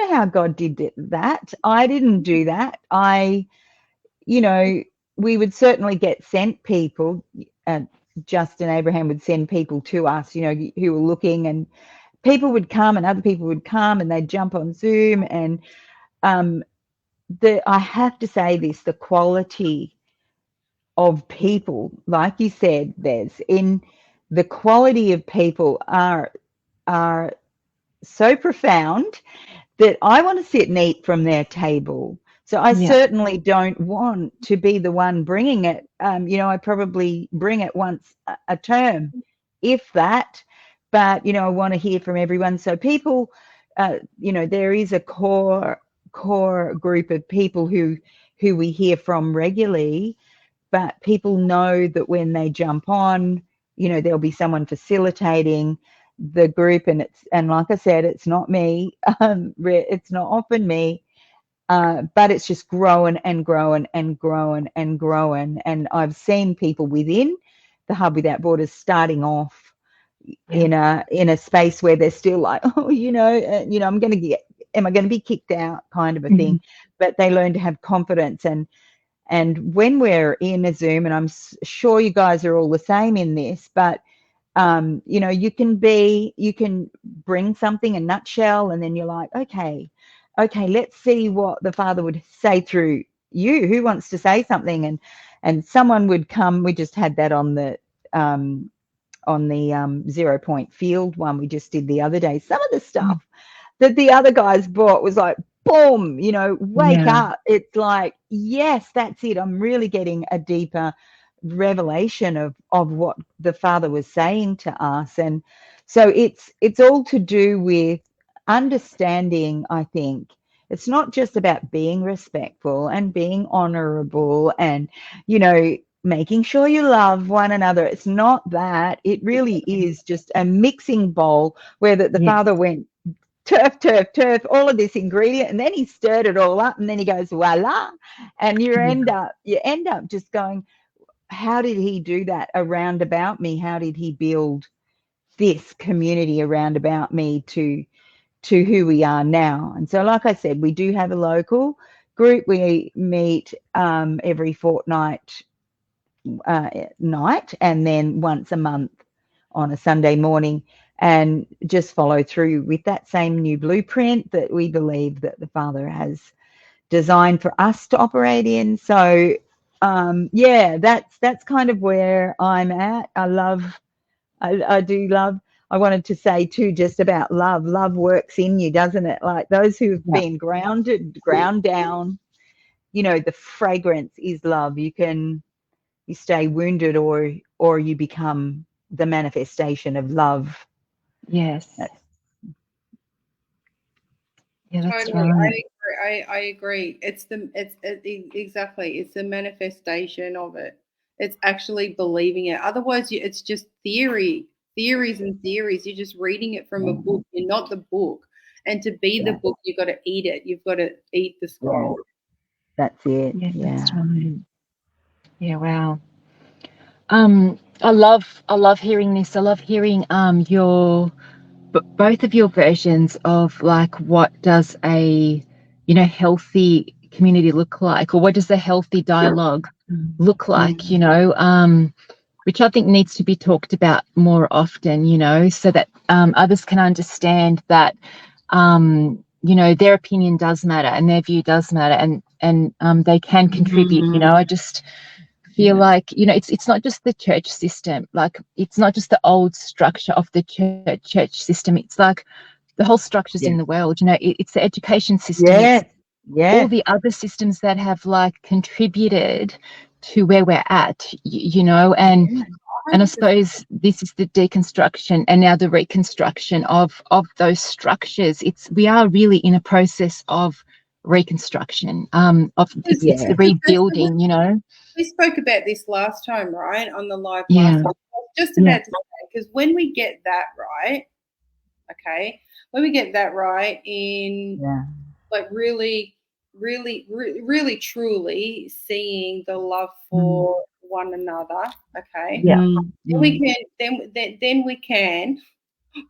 [SPEAKER 3] how God did that. I didn't do that. You know, we would certainly get sent people. Justin Abraham would send people to us, you know, who were looking, and people would come and other people would come and they'd jump on Zoom. And I have to say this, the quality of people, like you said, the quality of people are so profound that I want to sit and eat from their table. So I certainly don't want to be the one bringing it. You know, I probably bring it once a term, if that. But, you know, I want to hear from everyone. So people, you know, there is a core group of people who we hear from regularly, but people know that when they jump on, you know, there'll be someone facilitating the group, and like I said, it's not me. It's not often me. But it's just growing and growing and growing and growing. And I've seen people within the Hub Without Borders starting off in a space where they're still like, oh, you know, am I going to be kicked out, kind of a thing. But they learn to have confidence. And when we're in a Zoom, and I'm sure you guys are all the same in this, but you know, you can bring something, a nutshell, and then you're like, okay, let's see what the Father would say through you. Who wants to say something? And someone would come. We just had that on the 0 point field one we just did the other day. Some of the stuff that the other guys brought was like, boom, you know, wake up. It's like, yes, that's it. I'm really getting a deeper revelation of what the Father was saying to us. And so it's all to do with understanding. I think it's not just about being respectful and being honorable and, you know, making sure you love one another. It's not that. It really is just a mixing bowl where the Father went turf, all of this ingredient, and then he stirred it all up, and then he goes, voila, and you end up just going, how did he do that around about me? How did he build this community around about me to who we are now? And so, like I said, we do have a local group. We meet every fortnight night, and then once a month on a Sunday morning, and just follow through with that same new blueprint that we believe that the Father has designed for us to operate in. So that's kind of where I'm at. I do love. I wanted to say too, just about love. Love works in you, doesn't it? Like those who've been ground down, you know, the fragrance is love. You stay wounded, or you become the manifestation of love.
[SPEAKER 1] Yes. That's
[SPEAKER 2] totally
[SPEAKER 1] right.
[SPEAKER 2] I agree. It's exactly, it's the manifestation of it. It's actually believing it. Otherwise it's just theories and theories. You're just reading it from a book. You're not the book. And to be the book, you've got to eat it. You've got to eat the scroll.
[SPEAKER 3] That's it.
[SPEAKER 1] That's right. Yeah, wow. I love hearing this. I love hearing both of your versions of like, what does a, you know, healthy community look like, or what does a healthy dialogue look like, you know, which I think needs to be talked about more often, you know, so that others can understand that, you know, their opinion does matter and their view does matter, and they can contribute. You know, I just feel like, you know, it's not just the church system, like it's not just the old structure of the church system. It's like the whole structures in the world, you know, it's the education system. All the other systems that have like contributed to where we're at, you know, and I suppose this is the deconstruction and now the reconstruction of those structures. We are really in a process of reconstruction, it's the rebuilding, you know.
[SPEAKER 2] We spoke about this last time, right, on the live
[SPEAKER 1] Yeah.
[SPEAKER 2] last time. I was just about to say, because when we get that right, okay, when we get that right in like really truly seeing the love for one another, okay, then we can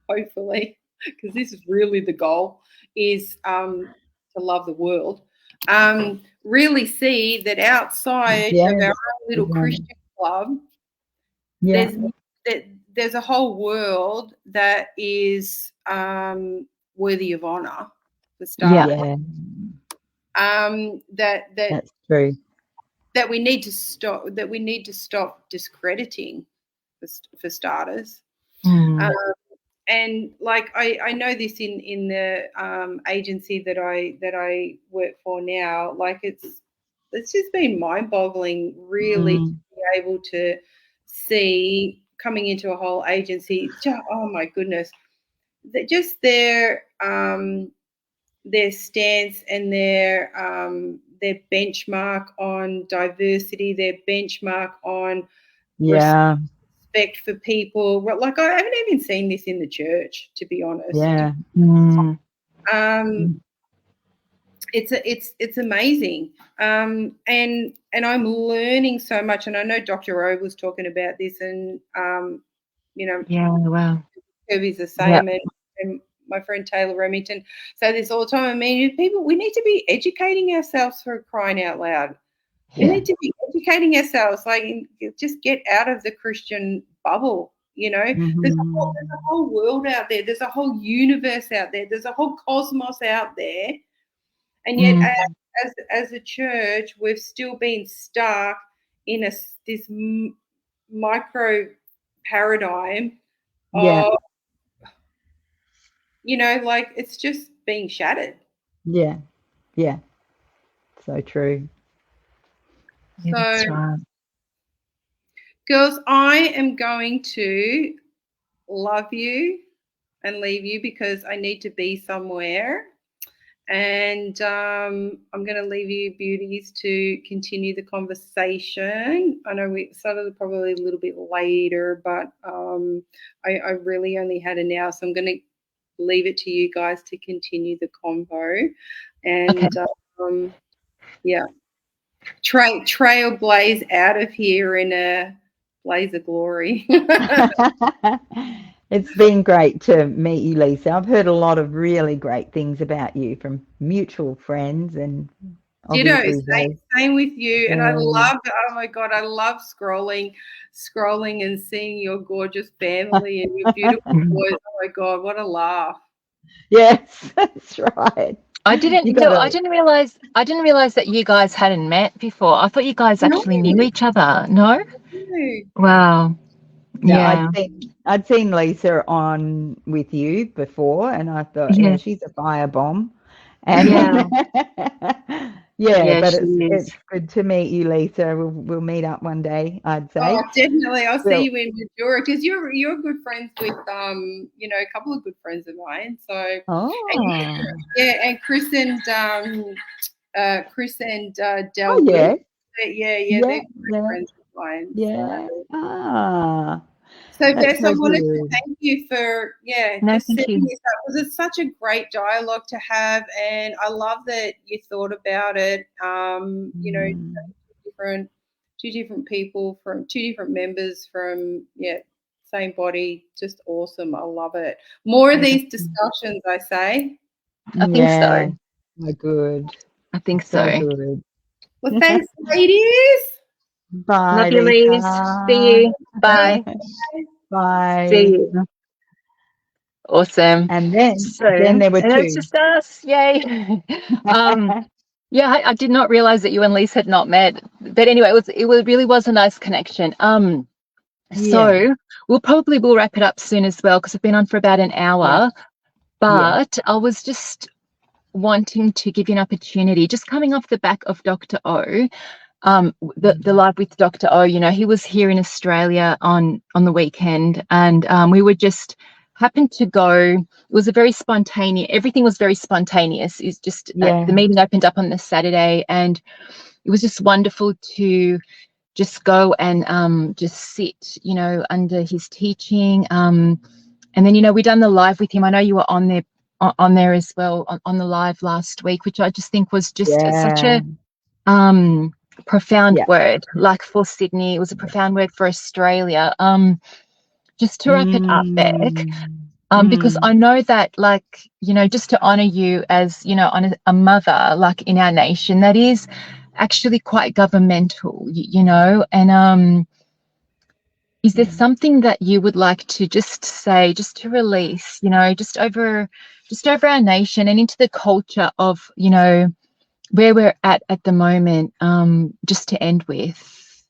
[SPEAKER 2] hopefully, because this is really the goal, is to love the world, really see that outside of our own little Christian club, there's a whole world that is worthy of honor, for starters.
[SPEAKER 3] That's true.
[SPEAKER 2] That we need to stop discrediting, for starters. And like I know this in the agency that I work for now, like it's just been mind-boggling, really, to be able to see coming into a whole agency. Oh my goodness, just their stance and their benchmark on diversity, their benchmark on respect for people. Like, I haven't even seen this in the church, to be honest. It's amazing, and I'm learning so much. And I know Dr. O was talking about this, and you know, Kirby's the same, and my friend Taylor Remington say this all the time. I mean, we need to be educating ourselves, for crying out loud. We need to be educating ourselves, like, just get out of the Christian bubble. You know, there's a whole world out there. There's a whole universe out there. There's a whole cosmos out there. And yet, as a church, we've still been stuck in this micro paradigm of, you know, like, it's just being shattered.
[SPEAKER 3] Yeah. So true.
[SPEAKER 1] Yeah, that's right.
[SPEAKER 2] Girls, I am going to love you and leave you because I need to be somewhere. And I'm going to leave you, beauties, to continue the conversation. I know we started probably a little bit later, but I really only had an hour, so I'm going to leave it to you guys to continue the convo. And trailblaze out of here in a blaze of glory.
[SPEAKER 3] It's been great to meet you, Lisa. I've heard a lot of really great things about you from mutual friends, and
[SPEAKER 2] same with you. And I love, oh my God, I love scrolling and seeing your gorgeous family and your beautiful boys. Oh my God, what a laugh.
[SPEAKER 3] Yes, that's right.
[SPEAKER 1] I didn't realize that you guys hadn't met before. I thought you guys actually knew each other. No? Wow.
[SPEAKER 3] Yeah. I'd seen Lisa on with you before, and I thought, she's a firebomb. And but it's good to meet you, Lisa. We'll meet up one day, I'd say.
[SPEAKER 2] Oh, definitely. I'll see you in Majora, because you're good friends with a couple of good friends of mine. So and Chris and Del. They're good friends of mine. So Bess, I wanted to thank you for just setting this up, because it's such a great dialogue to have, and I love that you thought about it. Two different people from two different members from same body, just awesome. I love it. More of these discussions, I say.
[SPEAKER 1] I think so.
[SPEAKER 3] Oh, good.
[SPEAKER 1] I think so.
[SPEAKER 3] Good.
[SPEAKER 2] Well, thanks, ladies.
[SPEAKER 3] Bye.
[SPEAKER 1] Love you, Lisa. See you. Bye.
[SPEAKER 3] Bye.
[SPEAKER 1] See you. Awesome.
[SPEAKER 3] And then there were two.
[SPEAKER 1] It's just us. Yay. I did not realize that you and Lisa had not met. But anyway, it really was a nice connection. So we'll wrap it up soon as well, because we've been on for about an hour. But I was just wanting to give you an opportunity, just coming off the back of Dr. O. The live with Dr. O, he was here in Australia on the weekend, and we were just happened to go. It was a very spontaneous, everything was very spontaneous. It's just the meeting opened up on the Saturday, and it was just wonderful to just go and just sit, you know, under his teaching. And then, you know, we done the live with him. I know you were on there as well on the live last week, which I just think was just such a profound word. Like for Sydney, it was a profound word for Australia. Just to wrap it up, Beck, because I know that, like, you know, just to honor you as, you know, on a mother, like in our nation, that is actually quite governmental, you know. And is there something that you would like to just say, just to release, you know, just over our nation and into the culture of, you know, where we're at the moment, just to end with?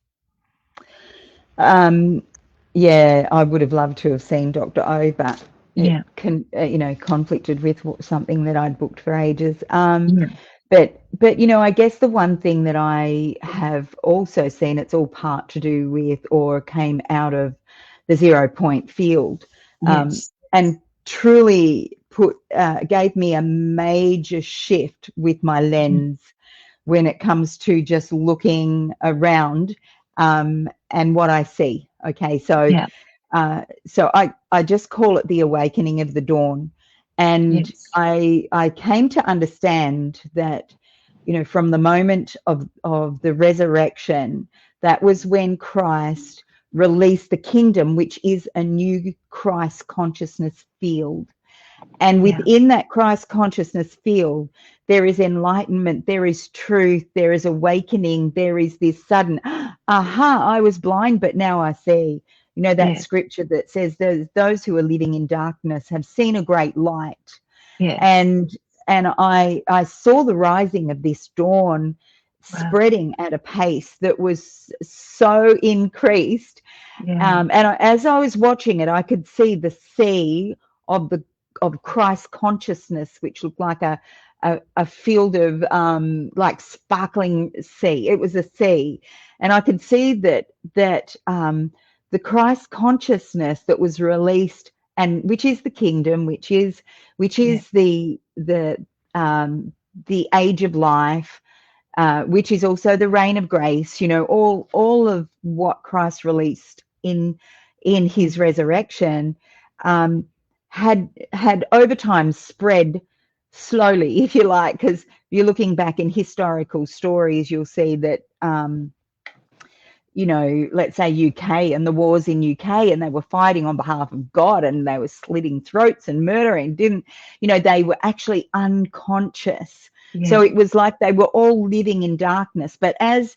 [SPEAKER 3] Yeah, I would have loved to have seen Dr. O, but it you know, conflicted with something that I'd booked for ages. But you know, I guess the one thing that I have also seen, it's all part to do with, or came out of, the 0 point field, and truly gave me a major shift with my lens when it comes to just looking around and what I see. Okay, so so I just call it the awakening of the dawn. And I came to understand that, you know, from the moment of the resurrection, that was when Christ released the kingdom, which is a new Christ consciousness field. And within that Christ consciousness field, there is enlightenment, there is truth, there is awakening, there is this sudden, aha, I was blind, but now I see. You know, that scripture that says those who are living in darkness have seen a great light. And I saw the rising of this dawn spreading at a pace that was so increased. And as I was watching it, I could see the sea of Christ consciousness, which looked like a field of like sparkling sea. It was a sea, and I could see that the Christ consciousness that was released, and which is the kingdom, which is the age of life, which is also the reign of grace. You know, all of what Christ released in his resurrection had over time spread slowly, if you like, because you're looking back in historical stories, you'll see that you know, let's say UK and the wars in UK, and they were fighting on behalf of God, and they were slitting throats and murdering, you know, they were actually unconscious. So it was like they were all living in darkness. But as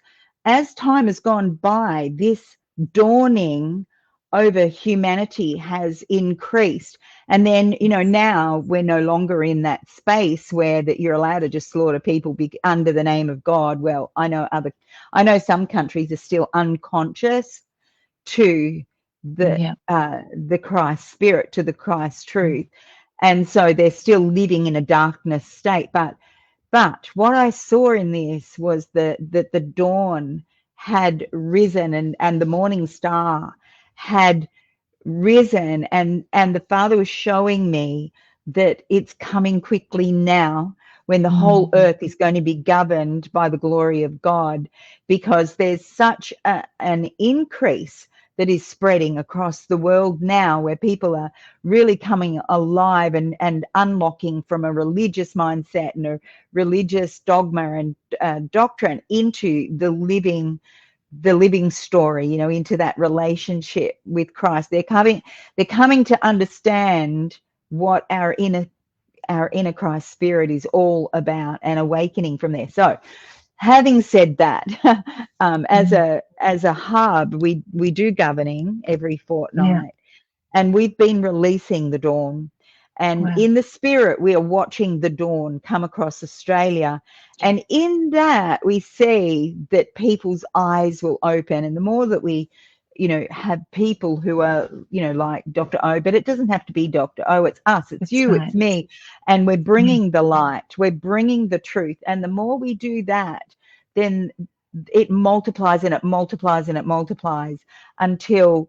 [SPEAKER 3] time has gone by, this dawning over humanity has increased. And then, you know, now we're no longer in that space where that you're allowed to just slaughter people under the name of God. Well, I know some countries are still unconscious to the Christ spirit, to the Christ truth, and so they're still living in a darkness state. But what I saw in this was that the dawn had risen, and the morning star had risen, and the Father was showing me that it's coming quickly now, when the whole earth is going to be governed by the glory of God, because there's such an increase that is spreading across the world now, where people are really coming alive and unlocking from a religious mindset and a religious dogma and doctrine into the living story, you know, into that relationship with Christ. They're coming to understand what our inner Christ spirit is all about, and awakening from there. So having said that, as a hub, we do governing every fortnight, and we've been releasing the dawn. And in the spirit, we are watching the dawn come across Australia. And in that, we see that people's eyes will open. And the more that we, you know, have people who are, you know, like Dr. O, but it doesn't have to be Dr. O, it's us, it's you, it's me. And we're bringing the light, we're bringing the truth. And the more we do that, then it multiplies and it multiplies and it multiplies until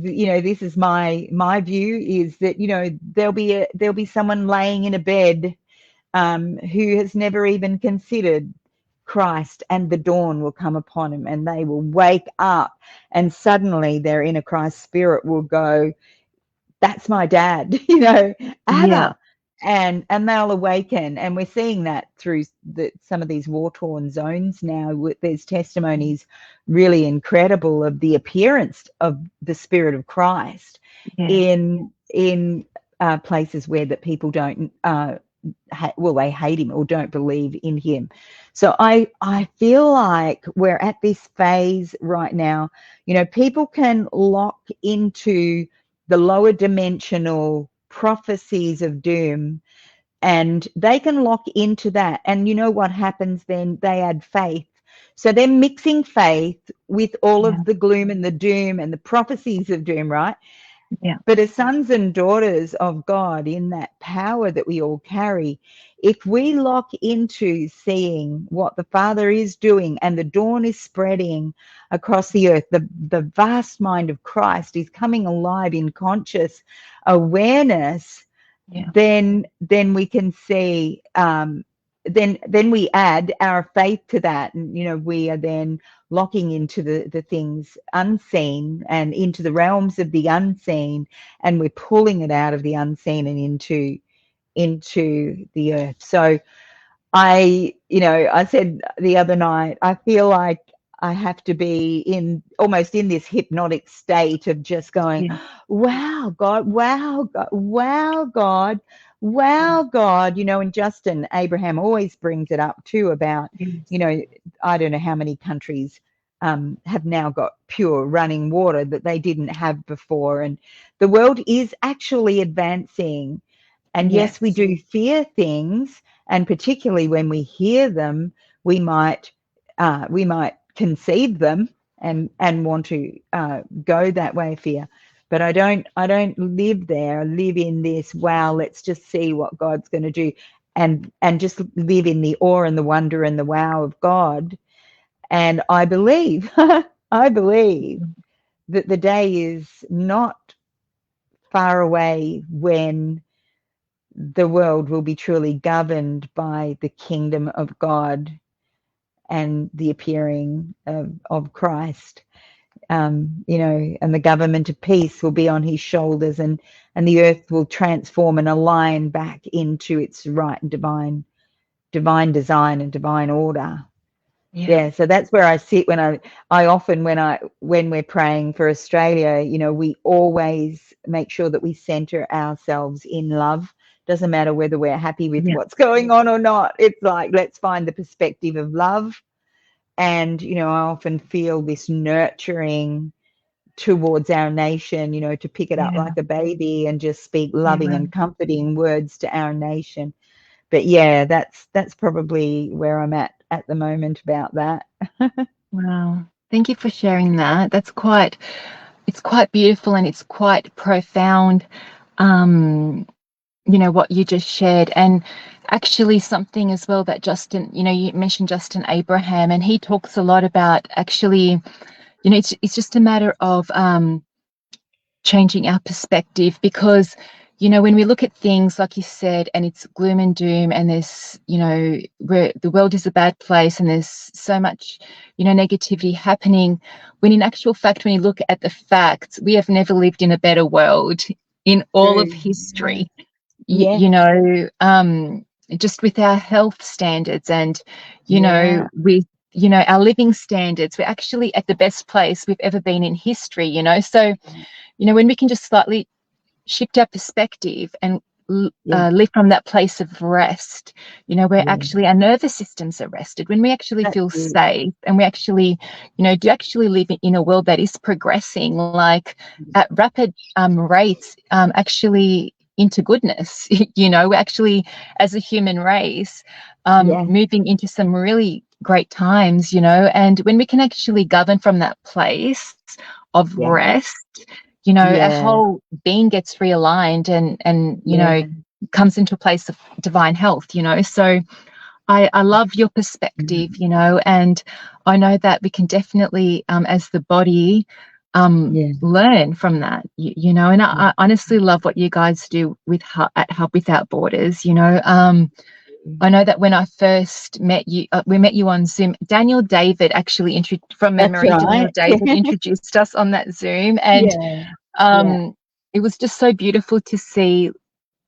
[SPEAKER 3] you know, this is my view, is that, you know, there'll be someone laying in a bed who has never even considered Christ, and the dawn will come upon him, and they will wake up, and suddenly their inner Christ spirit will go, that's my dad, you know, Abba.
[SPEAKER 1] Yeah.
[SPEAKER 3] And they'll awaken, and we're seeing that through some of these war-torn zones now. There's testimonies really incredible of the appearance of the Spirit of Christ in places where that people don't they hate him or don't believe in him. So I feel like we're at this phase right now. You know, people can lock into the lower dimensional prophecies of doom, and they can lock into that. And you know what happens then? They add faith. So they're mixing faith with all of the gloom and the doom and the prophecies of doom, right?
[SPEAKER 1] Yeah.
[SPEAKER 3] But as sons and daughters of God, in that power that we all carry, if we lock into seeing what the Father is doing, and the dawn is spreading across the earth, the vast mind of Christ is coming alive in conscious awareness, then we can see, then we add our faith to that, and you know, we are then locking into the things unseen and into the realms of the unseen, and we're pulling it out of the unseen and into the earth. So I said the other night, I feel like I have to be almost in this hypnotic state of just going, wow, God, wow, God, wow, God, wow, God, you know. And Justin Abraham always brings it up too about, you know, I don't know how many countries have now got pure running water that they didn't have before. And the world is actually advancing. And yes, we do fear things, and particularly when we hear them, we might conceive them and want to go that way of fear. But I don't live there. I live in this, wow, let's just see what God's going to do, and just live in the awe and the wonder and the wow of God. And I believe I believe that the day is not far away when the world will be truly governed by the kingdom of God and the appearing of Christ. You know, and the government of peace will be on his shoulders, and the earth will transform and align back into its right and divine design and divine order. Yeah, so that's where I sit when I often, when we're praying for Australia, you know, we always make sure that we center ourselves in love. Doesn't matter whether we're happy with what's going on or not. It's like, let's find the perspective of love. And, you know, I often feel this nurturing towards our nation, you know, to pick it up like a baby and just speak loving and comforting words to our nation. But yeah, that's probably where I'm at the moment about that.
[SPEAKER 1] Wow. Thank you for sharing that. It's quite beautiful, and it's quite profound, you know, what you just shared. And actually something as well that Justin, you know, you mentioned Justin Abraham, and he talks a lot about actually, you know, it's just a matter of changing our perspective, because, you know, when we look at things like you said, and it's gloom and doom, and there's, you know, where the world is a bad place, and there's so much, you know, negativity happening, when in actual fact, when you look at the facts, we have never lived in a better world in all of history. You know, just with our health standards, and, you know, with, you know, our living standards, we're actually at the best place we've ever been in history, you know. So, you know, when we can just slightly shift our perspective and live from that place of rest, you know, where actually our nervous systems are rested, when we actually feel safe, and we actually, you know, do actually live in a world that is progressing like at rapid rates, actually into goodness. You know, we're actually, as a human race, moving into some really great times, you know. And when we can actually govern from that place of rest, you know, our whole being gets realigned, and you know, comes into a place of divine health, you know. So I love your perspective, you know, and I know that we can definitely, as the body, learn from that, you know. And I honestly love what you guys do with at Hub Without Borders, you know. I know that when I first met you, we met you on Zoom. Daniel David actually from memory,
[SPEAKER 3] That's right.
[SPEAKER 1] Daniel David introduced us on that Zoom, and it was just so beautiful to see,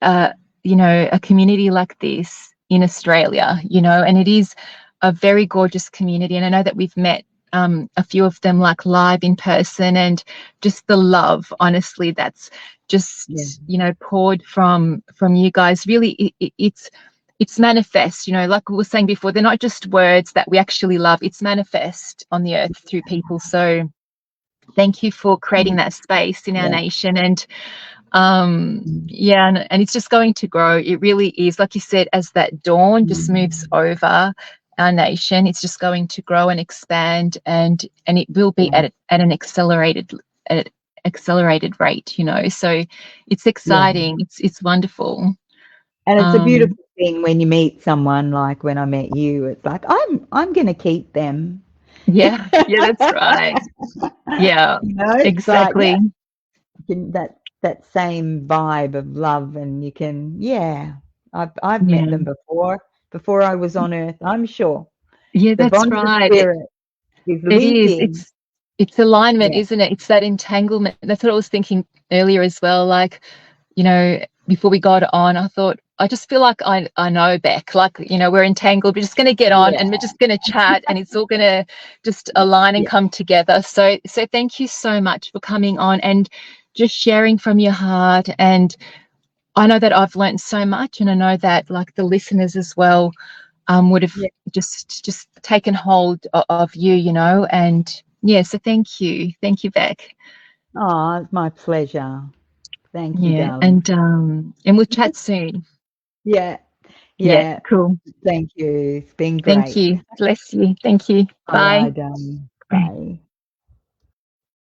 [SPEAKER 1] you know, a community like this in Australia, you know. And it is a very gorgeous community, and I know that we've met a few of them like live in person, and just the love, honestly, that's just you know, poured from you guys. Really, it's manifest, you know, like we were saying before, they're not just words that we actually love, it's manifest on the earth through people. So thank you for creating that space in our nation. And and it's just going to grow. It really is, like you said, as that dawn just moves over our nation, it's just going to grow and expand, and it will be at an accelerated rate, you know. So it's exciting. It's wonderful.
[SPEAKER 3] And it's a beautiful thing when you meet someone, like when I met you, it's like, I'm going to keep them.
[SPEAKER 1] Yeah, that's right. Yeah,
[SPEAKER 3] you know,
[SPEAKER 1] exactly.
[SPEAKER 3] Like, that same vibe of love, and you can, I've met them before I was on earth, I'm sure.
[SPEAKER 1] Yeah,
[SPEAKER 3] the
[SPEAKER 1] that's
[SPEAKER 3] bond
[SPEAKER 1] right.
[SPEAKER 3] Of spirit is linking.
[SPEAKER 1] It's alignment, isn't it? It's that entanglement. That's what I was thinking earlier as well. Like, you know, before we got on, I thought, I just feel like I know Beck, like, you know, we're entangled, we're just going to get on and we're just going to chat, and it's all going to just align and come together. So thank you so much for coming on and just sharing from your heart. And I know that I've learned so much, and I know that like the listeners as well would have just taken hold of you, you know. And so thank you, Beck.
[SPEAKER 3] Oh, it's my pleasure. Thank you, darling.
[SPEAKER 1] And we'll chat soon.
[SPEAKER 3] Yeah,
[SPEAKER 1] cool.
[SPEAKER 3] Thank you. It's been great.
[SPEAKER 1] Thank you. Bless you. Thank you. Bye.
[SPEAKER 3] Bye, darling. Bye.